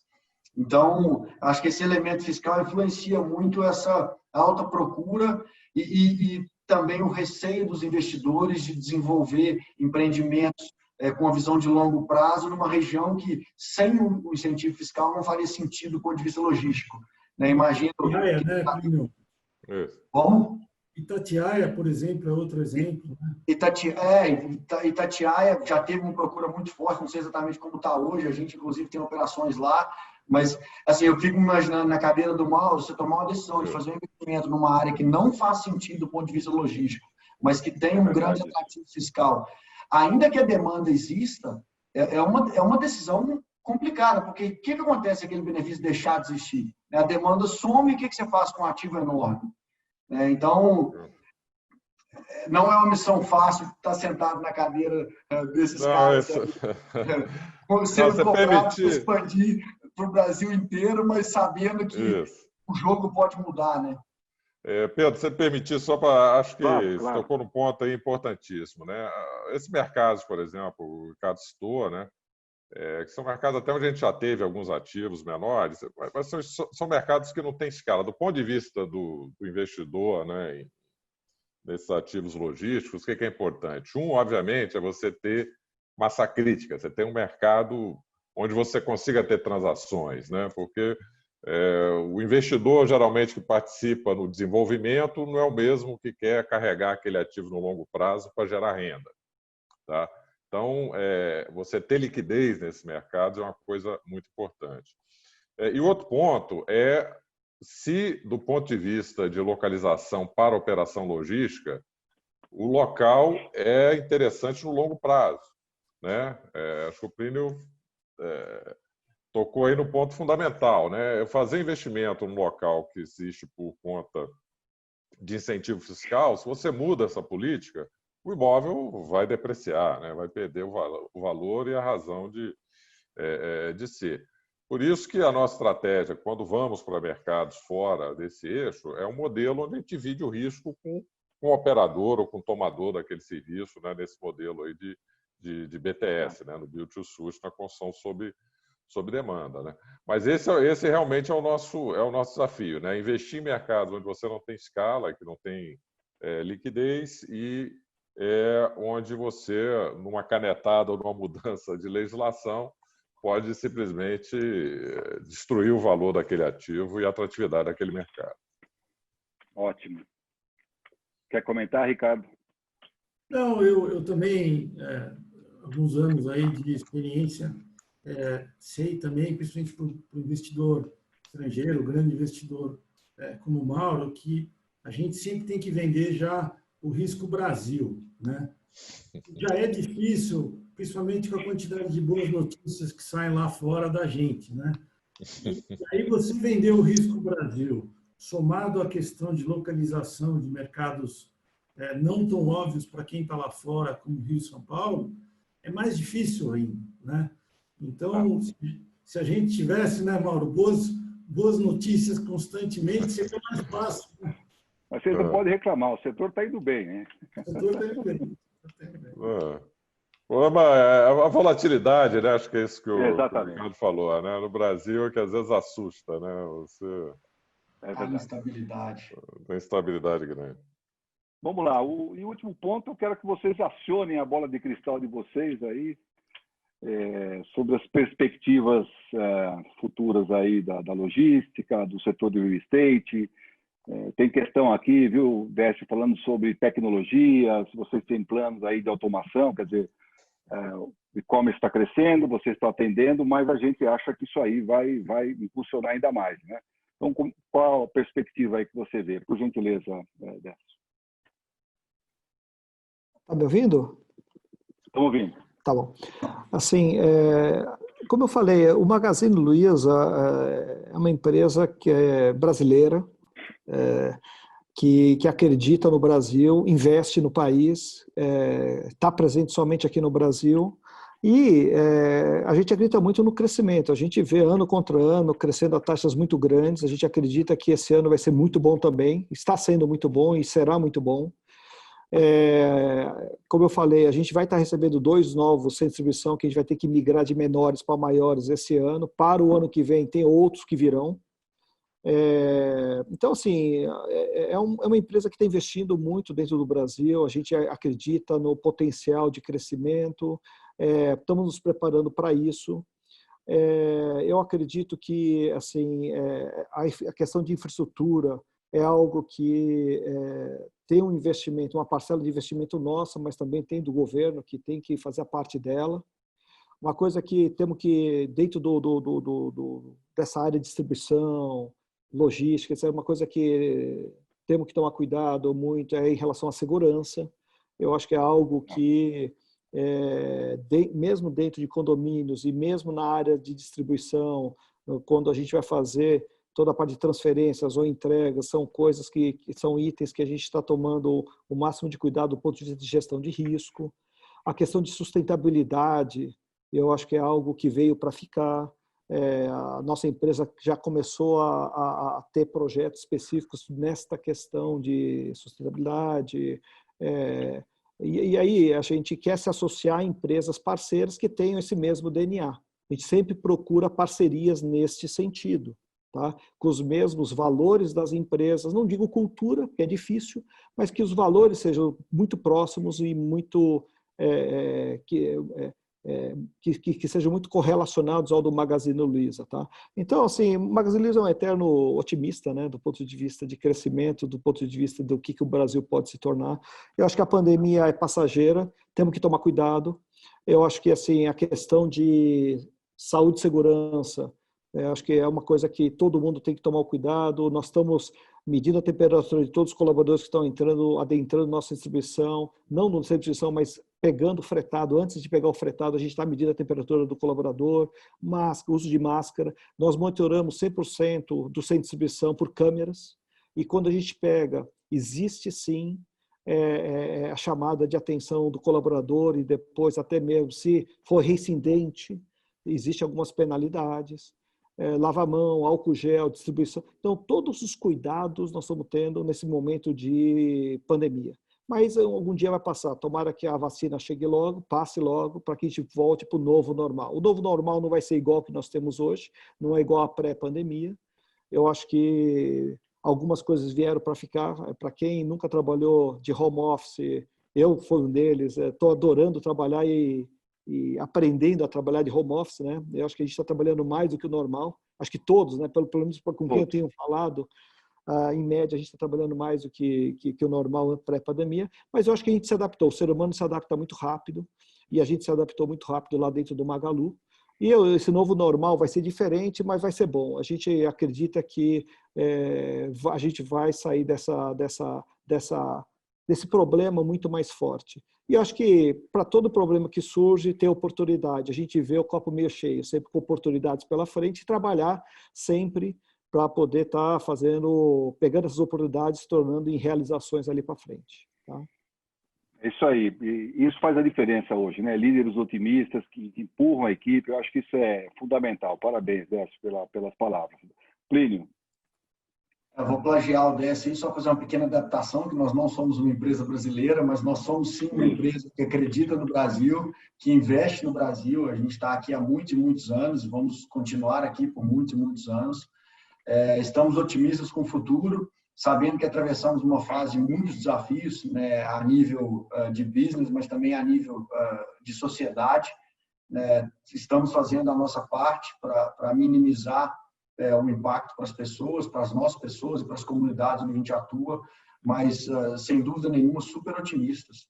Então, acho que esse elemento fiscal influencia muito essa alta procura e também o receio dos investidores de desenvolver empreendimentos com a visão de longo prazo numa região que, sem o incentivo fiscal, não faria sentido do ponto de vista logístico. Né? Imagino... Itatiaia, né, Plínio? Como? Itatiaia, por exemplo, é outro exemplo. Né? Itatiaia já teve uma procura muito forte, não sei exatamente como está hoje, a gente, inclusive, tem operações lá, mas assim, eu fico imaginando na cadeira do Mauro, você tomar uma decisão de fazer um investimento numa área que não faz sentido do ponto de vista logístico, mas que tem um grande atrativo fiscal. Ainda que a demanda exista, é uma decisão complicada, porque o que acontece se aquele benefício deixar de existir? A demanda some e o que você faz com um ativo enorme? Então, não é uma missão fácil estar sentado na cadeira desses caras. Sendo cobrado para expandir para o Brasil inteiro, mas sabendo que o jogo pode mudar, né? Pedro, se permitir, só para... Acho que claro. Você tocou num ponto aí importantíssimo, né? Esses mercados, por exemplo, o Ricardo citou, né? Que são mercados até onde a gente já teve alguns ativos menores, mas são mercados que não têm escala. Do ponto de vista do investidor, né, nesses ativos logísticos, o que é importante? Obviamente, é você ter massa crítica, você ter um mercado onde você consiga ter transações, né? Porque o investidor, geralmente, que participa no desenvolvimento, não é o mesmo que quer carregar aquele ativo no longo prazo para gerar renda, tá? Então, você ter liquidez nesse mercado é uma coisa muito importante. E outro ponto é se, do ponto de vista de localização para operação logística, o local é interessante no longo prazo, né? Acho que o Plínio tocou aí no ponto fundamental, né? Fazer investimento num local que existe por conta de incentivo fiscal, se você muda essa política, o imóvel vai depreciar, né? Vai perder o valor e a razão de ser. Por isso que a nossa estratégia, quando vamos para mercados fora desse eixo, é um modelo onde a gente divide o risco com o operador ou com o tomador daquele serviço, né? Nesse modelo aí de BTS, né? No Build to Suit, na construção sob demanda, né? Mas esse realmente é o nosso desafio, né? Investir em mercados onde você não tem escala, que não tem liquidez e onde você, numa canetada ou numa mudança de legislação, pode simplesmente destruir o valor daquele ativo e a atratividade daquele mercado. Ótimo. Quer comentar, Ricardo? Não, eu também, alguns anos aí de experiência, sei também, principalmente para o investidor estrangeiro, o grande investidor como o Mauro, que a gente sempre tem que vender já o risco Brasil, né? Já é difícil, principalmente com a quantidade de boas notícias que saem lá fora da gente, né? E aí você vender o risco Brasil, somado à questão de localização de mercados não tão óbvios para quem está lá fora, como Rio e São Paulo, é mais difícil ainda, né? Então, se a gente tivesse, né, Mauro, boas notícias constantemente, sempre é mais fácil. Mas vocês não podem reclamar, o setor está indo bem, né? O setor está indo bem. A volatilidade, né? Acho que é isso que o Ricardo falou, né? No Brasil é que às vezes assusta, né? Você tem instabilidade. Tem instabilidade grande. Vamos lá. E o último ponto, eu quero que vocês acionem a bola de cristal de vocês aí sobre as perspectivas futuras aí da logística, do setor do real estate. Tem questão aqui, viu, Décio, falando sobre tecnologia, se vocês têm planos aí de automação, quer dizer, o e-commerce está crescendo, vocês estão atendendo, mas a gente acha que isso aí vai impulsionar ainda mais, né? Então, qual a perspectiva aí que você vê? Por gentileza, Décio. Está me ouvindo? Estamos ouvindo. Tá bom. Assim, como eu falei, o Magazine Luiza é uma empresa que é brasileira, que acredita no Brasil, investe no país, está presente somente aqui no Brasil, e a gente acredita muito no crescimento. A gente vê ano contra ano crescendo a taxas muito grandes, a gente acredita que esse ano vai ser muito bom também, está sendo muito bom e será muito bom. Como eu falei, a gente vai estar recebendo 2 novos centros de distribuição que a gente vai ter que migrar de menores para maiores esse ano. Para o ano que vem tem outros que virão. Então, assim, é uma empresa que está investindo muito dentro do Brasil. A gente acredita no potencial de crescimento. Estamos nos preparando para isso. Eu acredito que, assim, a questão de infraestrutura é algo que tem um investimento, uma parcela de investimento nossa, mas também tem do governo, que tem que fazer a parte dela. Uma coisa que temos que, dentro dessa área de distribuição, logística, isso é uma coisa que temos que tomar cuidado muito em relação à segurança. Eu acho que é algo que, mesmo dentro de condomínios e mesmo na área de distribuição, quando a gente vai fazer toda a parte de transferências ou entregas, são coisas que são itens que a gente está tomando o máximo de cuidado do ponto de vista de gestão de risco. A questão de sustentabilidade, eu acho que é algo que veio para ficar. A nossa empresa já começou a ter projetos específicos nesta questão de sustentabilidade. E aí a gente quer se associar a empresas parceiras que tenham esse mesmo DNA. A gente sempre procura parcerias neste sentido. Tá? Com os mesmos valores das empresas, não digo cultura, que é difícil, mas que os valores sejam muito próximos e muito que sejam muito correlacionados ao do Magazine Luiza. Tá? Então, assim, o Magazine Luiza é um eterno otimista, né, do ponto de vista de crescimento, do ponto de vista do que o Brasil pode se tornar. Eu acho que a pandemia é passageira, temos que tomar cuidado. Eu acho que, assim, a questão de saúde e segurança, acho que é uma coisa que todo mundo tem que tomar cuidado. Nós estamos medindo a temperatura de todos os colaboradores que estão adentrando nossa distribuição, não no centro de distribuição, mas pegando o fretado. Antes de pegar o fretado, a gente está medindo a temperatura do colaborador, uso de máscara. Nós monitoramos 100% do centro de distribuição por câmeras, e quando a gente pega, existe sim a chamada de atenção do colaborador, e depois até mesmo se for reincidente, existem algumas penalidades. Lava a mão, álcool gel, distribuição. Então, todos os cuidados nós estamos tendo nesse momento de pandemia. Mas algum dia vai passar. Tomara que a vacina chegue logo, passe logo, para que a gente volte para o novo normal. O novo normal não vai ser igual ao que nós temos hoje, não é igual à pré-pandemia. Eu acho que algumas coisas vieram para ficar. Para quem nunca trabalhou de home office, eu fui um deles. Estou adorando trabalhar e aprendendo a trabalhar de home office, né? Eu acho que a gente está trabalhando mais do que o normal. Acho que todos, né? Pelo menos com quem eu tenho falado, em média a gente está trabalhando mais do que o normal pré-pandemia. Mas eu acho que a gente se adaptou. O ser humano se adapta muito rápido e a gente se adaptou muito rápido lá dentro do Magalu. E esse novo normal vai ser diferente, mas vai ser bom. A gente acredita que a gente vai sair desse problema muito mais forte. E eu acho que para todo problema que surge, tem oportunidade. A gente vê o copo meio cheio, sempre com oportunidades pela frente, e trabalhar sempre para poder estar pegando essas oportunidades, se tornando em realizações ali para frente. Tá? É isso aí. E isso faz a diferença hoje, né? Líderes otimistas que empurram a equipe. Eu acho que isso é fundamental. Parabéns, Décio, pelas palavras. Plínio. Eu vou plagiar o DS aí, só fazer uma pequena adaptação, que nós não somos uma empresa brasileira, mas nós somos sim uma empresa que acredita no Brasil, que investe no Brasil. A gente está aqui há muitos e muitos anos, e vamos continuar aqui por muitos e muitos anos. Estamos otimistas com o futuro, sabendo que atravessamos uma fase de muitos desafios, né, a nível de business, mas também a nível de sociedade. Estamos fazendo a nossa parte para minimizar o impacto para as pessoas, para as nossas pessoas e para as comunidades onde a gente atua, mas, sem dúvida nenhuma, super otimistas.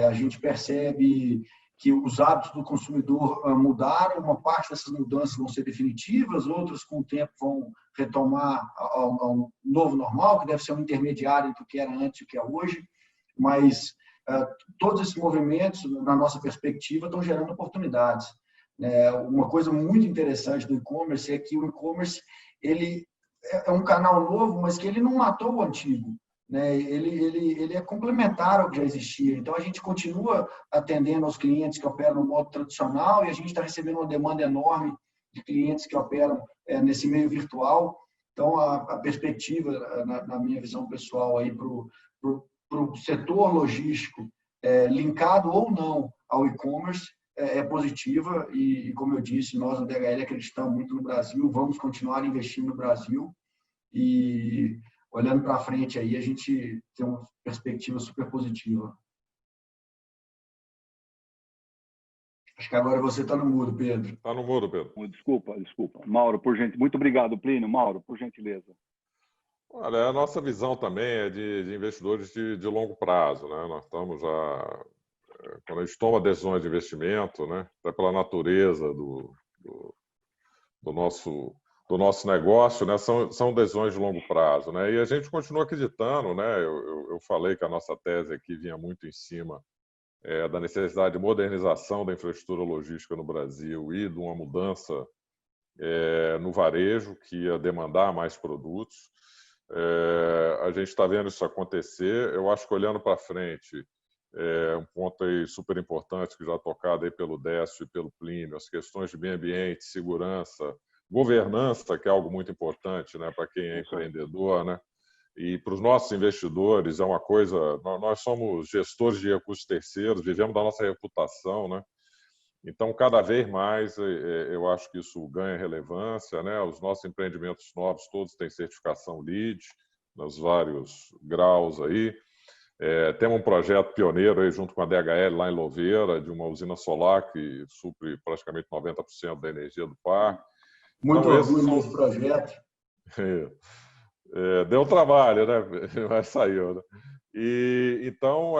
A gente percebe que os hábitos do consumidor mudaram, uma parte dessas mudanças vão ser definitivas, outras, com o tempo, vão retomar ao novo normal, que deve ser um intermediário entre o que era antes e o que é hoje, mas todos esses movimentos, na nossa perspectiva, estão gerando oportunidades. Uma coisa muito interessante do e-commerce é que o e-commerce ele é um canal novo, mas que ele não matou o antigo. Ele é complementar ao que já existia. Então, a gente continua atendendo aos clientes que operam no modo tradicional e a gente está recebendo uma demanda enorme de clientes que operam nesse meio virtual. Então, a perspectiva, na minha visão pessoal, para o setor logístico, linkado ou não ao e-commerce, é positiva e, como eu disse, nós, na DHL, acreditamos muito no Brasil, vamos continuar investindo no Brasil e, olhando para frente, aí, a gente tem uma perspectiva super positiva. Acho que agora você está no mudo, Pedro. Está no mudo, Pedro. Desculpa. Mauro, por gentileza. Muito obrigado, Plínio. Mauro, por gentileza. Olha, a nossa visão também é de investidores de longo prazo, né? Nós estamos já... Quando a gente toma decisões de investimento, né, até pela natureza do nosso negócio, né, são decisões de longo prazo, né, e a gente continua acreditando, né, eu falei que a nossa tese aqui vinha muito em cima da necessidade de modernização da infraestrutura logística no Brasil e de uma mudança no varejo que ia demandar mais produtos. A gente está vendo isso acontecer. Eu acho que, olhando para frente, um ponto aí super importante que já tocado aí pelo Décio e pelo Plínio, as questões de meio ambiente, segurança, governança, que é algo muito importante, né, para quem é empreendedor, né, e para os nossos investidores é uma coisa. Nós somos gestores de recursos terceiros, vivemos da nossa reputação, né, então cada vez mais eu acho que isso ganha relevância, né, os nossos empreendimentos novos todos têm certificação LEED nos vários graus aí. Temos um projeto pioneiro aí junto com a DHL lá em Louveira, de uma usina solar que supre praticamente 90% da energia do parque. Muito orgulho desse projeto. Deu trabalho, né? Mas saiu, né? Então,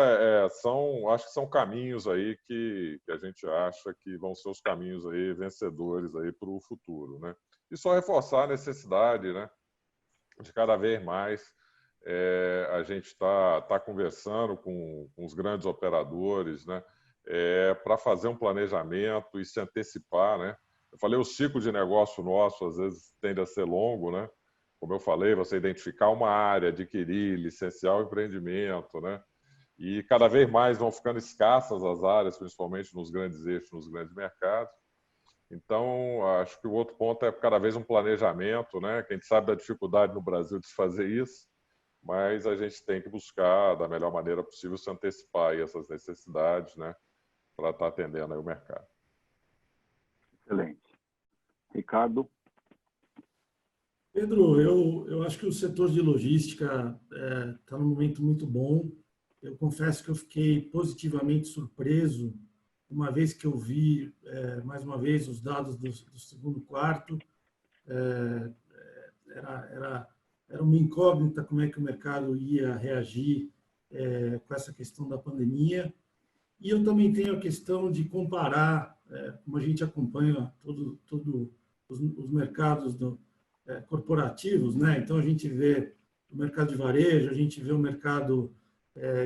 acho que são caminhos aí que a gente acha que vão ser os caminhos aí vencedores aí para o futuro, né? E só reforçar a necessidade, né, de cada vez mais a gente está conversando com os grandes operadores, né, para fazer um planejamento e se antecipar, né? Eu falei, o ciclo de negócio nosso às vezes tende a ser longo, né? Como eu falei, você identificar uma área, adquirir, licenciar o empreendimento, né? E cada vez mais vão ficando escassas as áreas, principalmente nos grandes eixos, nos grandes mercados. Então, acho que o outro ponto é cada vez um planejamento, né? Que a gente sabe da dificuldade no Brasil de se fazer isso, mas a gente tem que buscar, da melhor maneira possível, se antecipar aí essas necessidades, né, para estar atendendo aí o mercado. Excelente. Ricardo? Pedro, eu acho que o setor de logística está num momento muito bom. Eu confesso que eu fiquei positivamente surpreso uma vez que eu vi, mais uma vez, os dados do segundo quarto. Era uma incógnita como é que o mercado ia reagir com essa questão da pandemia. E eu também tenho a questão de comparar, como a gente acompanha todos os mercados corporativos, né? Então, a gente vê o mercado de varejo, a gente vê o mercado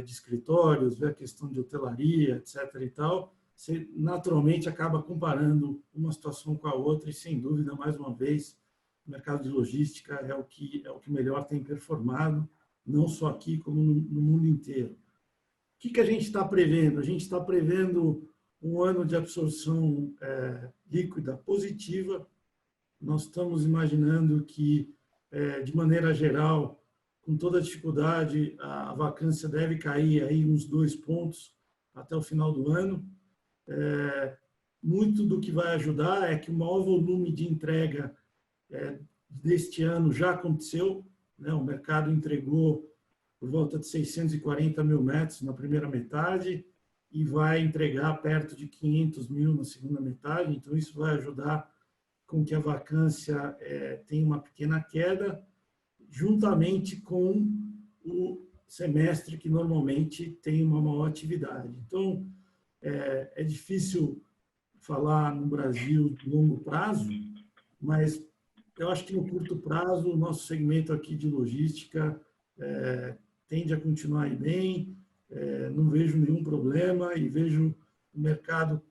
de escritórios, vê a questão de hotelaria, etc. e tal. Você naturalmente acaba comparando uma situação com a outra e, sem dúvida, mais uma vez, o mercado de logística é o que melhor tem performado, não só aqui, como no mundo inteiro. O que a gente está prevendo? A gente está prevendo um ano de absorção líquida positiva, nós estamos imaginando que, de maneira geral, com toda a dificuldade, a vacância deve cair aí uns 2 pontos até o final do ano. Muito do que vai ajudar é que o maior volume de entrega deste ano já aconteceu, né? O mercado entregou por volta de 640 mil metros na primeira metade e vai entregar perto de 500 mil na segunda metade, então isso vai ajudar com que a vacância tenha uma pequena queda, juntamente com o semestre que normalmente tem uma maior atividade. Então, é difícil falar no Brasil de longo prazo, mas eu acho que no curto prazo o nosso segmento aqui de logística tende a continuar aí bem, não vejo nenhum problema e vejo o mercado,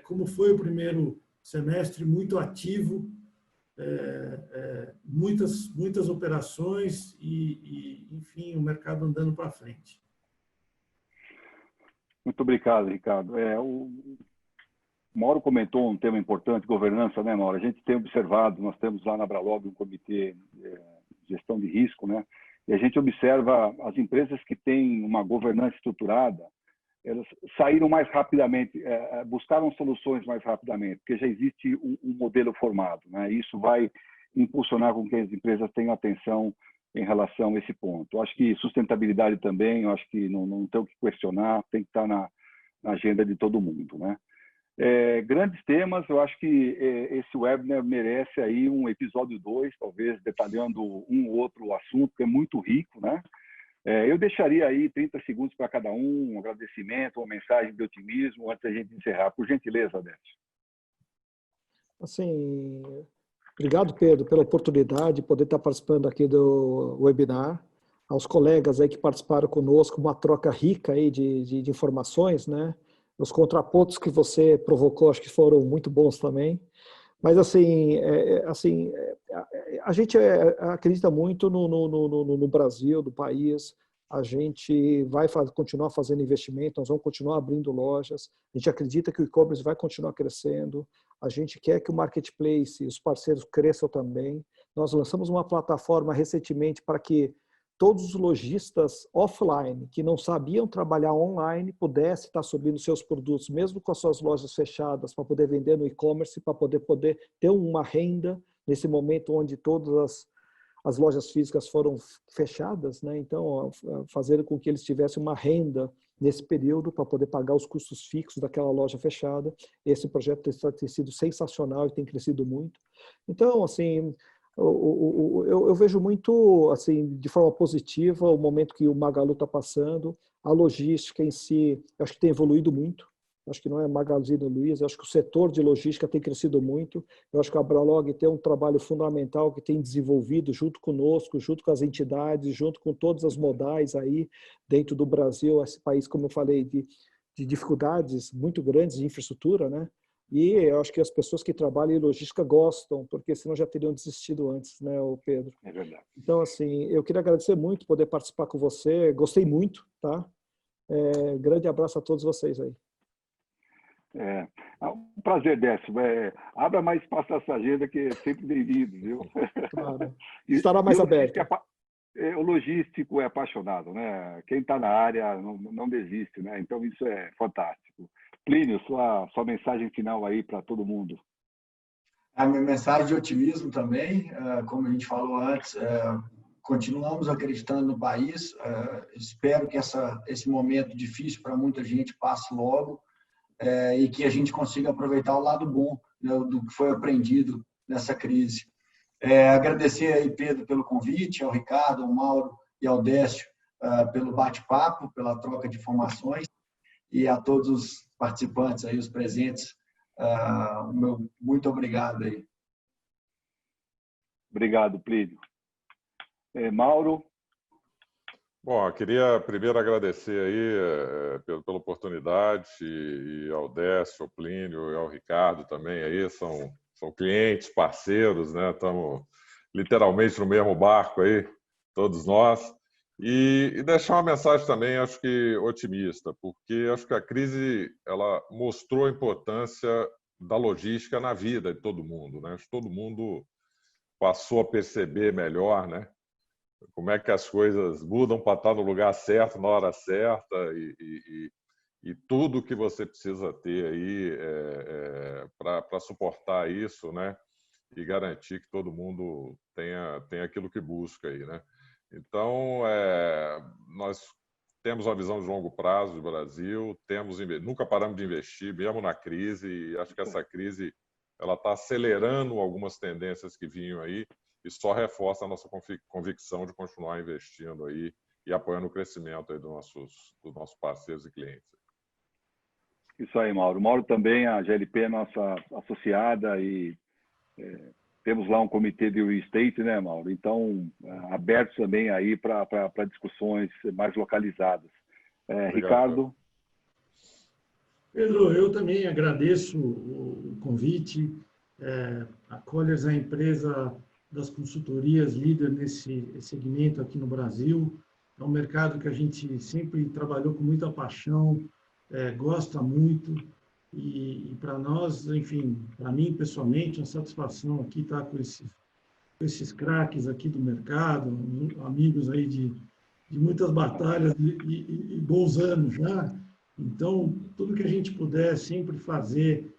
como foi o primeiro semestre, muito ativo, muitas operações e, enfim, o mercado andando para frente. Muito obrigado, Ricardo. O Mauro comentou um tema importante, governança, né, Mauro? A gente tem observado, nós temos lá na Abralog um comitê de gestão de risco, né? E a gente observa as empresas que têm uma governança estruturada, elas saíram mais rapidamente, buscaram soluções mais rapidamente, porque já existe um modelo formado, né? Isso vai impulsionar com que as empresas tenham atenção em relação a esse ponto. Eu acho que sustentabilidade também, eu acho que não tem o que questionar, tem que estar na agenda de todo mundo, né? Grandes temas, eu acho que esse webinar merece aí um episódio 2, talvez detalhando um ou outro assunto, que é muito rico, né? Eu deixaria aí 30 segundos para cada um agradecimento, uma mensagem de otimismo, antes da gente encerrar. Por gentileza, Décio. Assim, obrigado, Pedro, pela oportunidade de poder estar participando aqui do webinar. Aos colegas aí que participaram conosco, uma troca rica aí de informações, né? Os contrapontos que você provocou, acho que foram muito bons também. Mas, assim, a gente acredita muito no Brasil, no país. A gente vai continuar fazendo investimento, nós vamos continuar abrindo lojas. A gente acredita que o e-commerce vai continuar crescendo. A gente quer que o marketplace e os parceiros cresçam também. Nós lançamos uma plataforma recentemente para que todos os lojistas offline que não sabiam trabalhar online pudessem estar subindo seus produtos, mesmo com as suas lojas fechadas, para poder vender no e-commerce, para poder ter uma renda nesse momento onde todas as lojas físicas foram fechadas, né? Então, fazer com que eles tivessem uma renda nesse período para poder pagar os custos fixos daquela loja fechada. Esse projeto tem sido sensacional e tem crescido muito. Então, assim, eu vejo muito, assim, de forma positiva o momento que o Magalu está passando. A logística em si, acho que tem evoluído muito. Acho que não é Magazine Luiza, acho que o setor de logística tem crescido muito. Eu acho que a Abralog tem um trabalho fundamental que tem desenvolvido junto conosco, junto com as entidades, junto com todas as modais aí dentro do Brasil, esse país, como eu falei, de dificuldades muito grandes de infraestrutura, né? E eu acho que as pessoas que trabalham em logística gostam, porque senão já teriam desistido antes, né, Pedro? É verdade. Então, assim, eu queria agradecer muito poder participar com você. Gostei muito, tá? Grande abraço a todos vocês aí. Um prazer, Décio. Abra mais espaço nessa agenda, que é sempre bem-vindo, viu? Claro. Estará mais aberto. O logístico é apaixonado, né? Quem está na área não desiste, né? Então, isso é fantástico. Plínio, sua mensagem final aí para todo mundo. A minha mensagem de otimismo também, como a gente falou antes, continuamos acreditando no país. Espero que esse momento difícil para muita gente passe logo e que a gente consiga aproveitar o lado bom, né, do que foi aprendido nessa crise. Agradecer aí, Pedro, pelo convite, ao Ricardo, ao Mauro e ao Décio pelo bate-papo, pela troca de informações, e a todos os participantes aí, os presentes, muito obrigado aí. Obrigado, Plínio. Mauro? Bom, eu queria primeiro agradecer aí pela oportunidade, e ao Décio, ao Plínio e ao Ricardo também aí, são clientes, parceiros, né? Estamos literalmente no mesmo barco aí, todos nós. E deixar uma mensagem também, acho que otimista, porque acho que a crise ela mostrou a importância da logística na vida de todo mundo, né? Todo mundo passou a perceber melhor, né? Como é que as coisas mudam para estar no lugar certo, na hora certa, e tudo que você precisa ter aí para suportar isso, né? E garantir que todo mundo tenha aquilo que busca aí, né? Então, nós temos uma visão de longo prazo do Brasil, nunca paramos de investir, mesmo na crise, e acho que essa crise ela está acelerando algumas tendências que vinham aí e só reforça a nossa convicção de continuar investindo aí e apoiando o crescimento aí dos nossos parceiros e clientes. Isso aí, Mauro. Mauro também, a GLP é nossa associada e temos lá um comitê de real estate, né, Mauro? Então, abertos também aí para discussões mais localizadas. Ricardo? Pedro, eu também agradeço o convite. A Colliers é a empresa das consultorias líder nesse segmento aqui no Brasil. É um mercado que a gente sempre trabalhou com muita paixão, gosta muito. E para nós, enfim, para mim pessoalmente, uma satisfação aqui estar com esses craques aqui do mercado, amigos aí de muitas batalhas e bons anos já. Então, tudo que a gente puder sempre fazer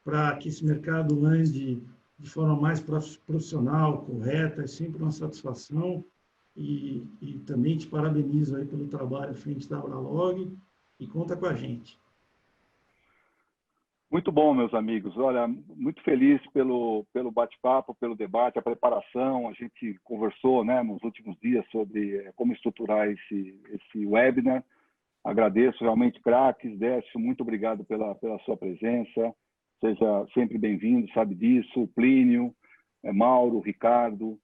para que esse mercado ande de forma mais profissional, correta, é sempre uma satisfação. E também te parabenizo aí pelo trabalho à frente da Abralog e conta com a gente. Muito bom, meus amigos. Olha, muito feliz pelo bate-papo, pelo debate, a preparação. A gente conversou, né, nos últimos dias sobre como estruturar esse webinar. Agradeço realmente, craques. Décio, muito obrigado pela sua presença. Seja sempre bem-vindo, sabe disso. Plínio, Mauro, Ricardo,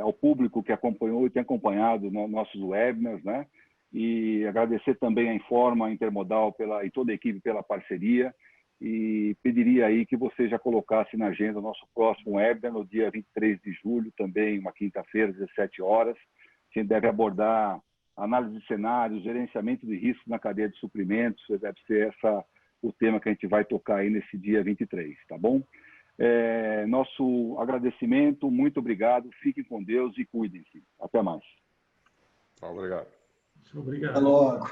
ao público que acompanhou e tem acompanhado nossos webinars, né? E agradecer também a Informa, a Intermodal e toda a equipe pela parceria. E pediria aí que você já colocasse na agenda o nosso próximo webinar no dia 23 de julho, também uma quinta-feira, às 17 horas. A gente deve abordar análise de cenários, gerenciamento de riscos na cadeia de suprimentos, deve ser o tema que a gente vai tocar aí nesse dia 23, tá bom? Nosso agradecimento, muito obrigado, fiquem com Deus e cuidem-se. Até mais. Obrigado. Obrigado. Até logo.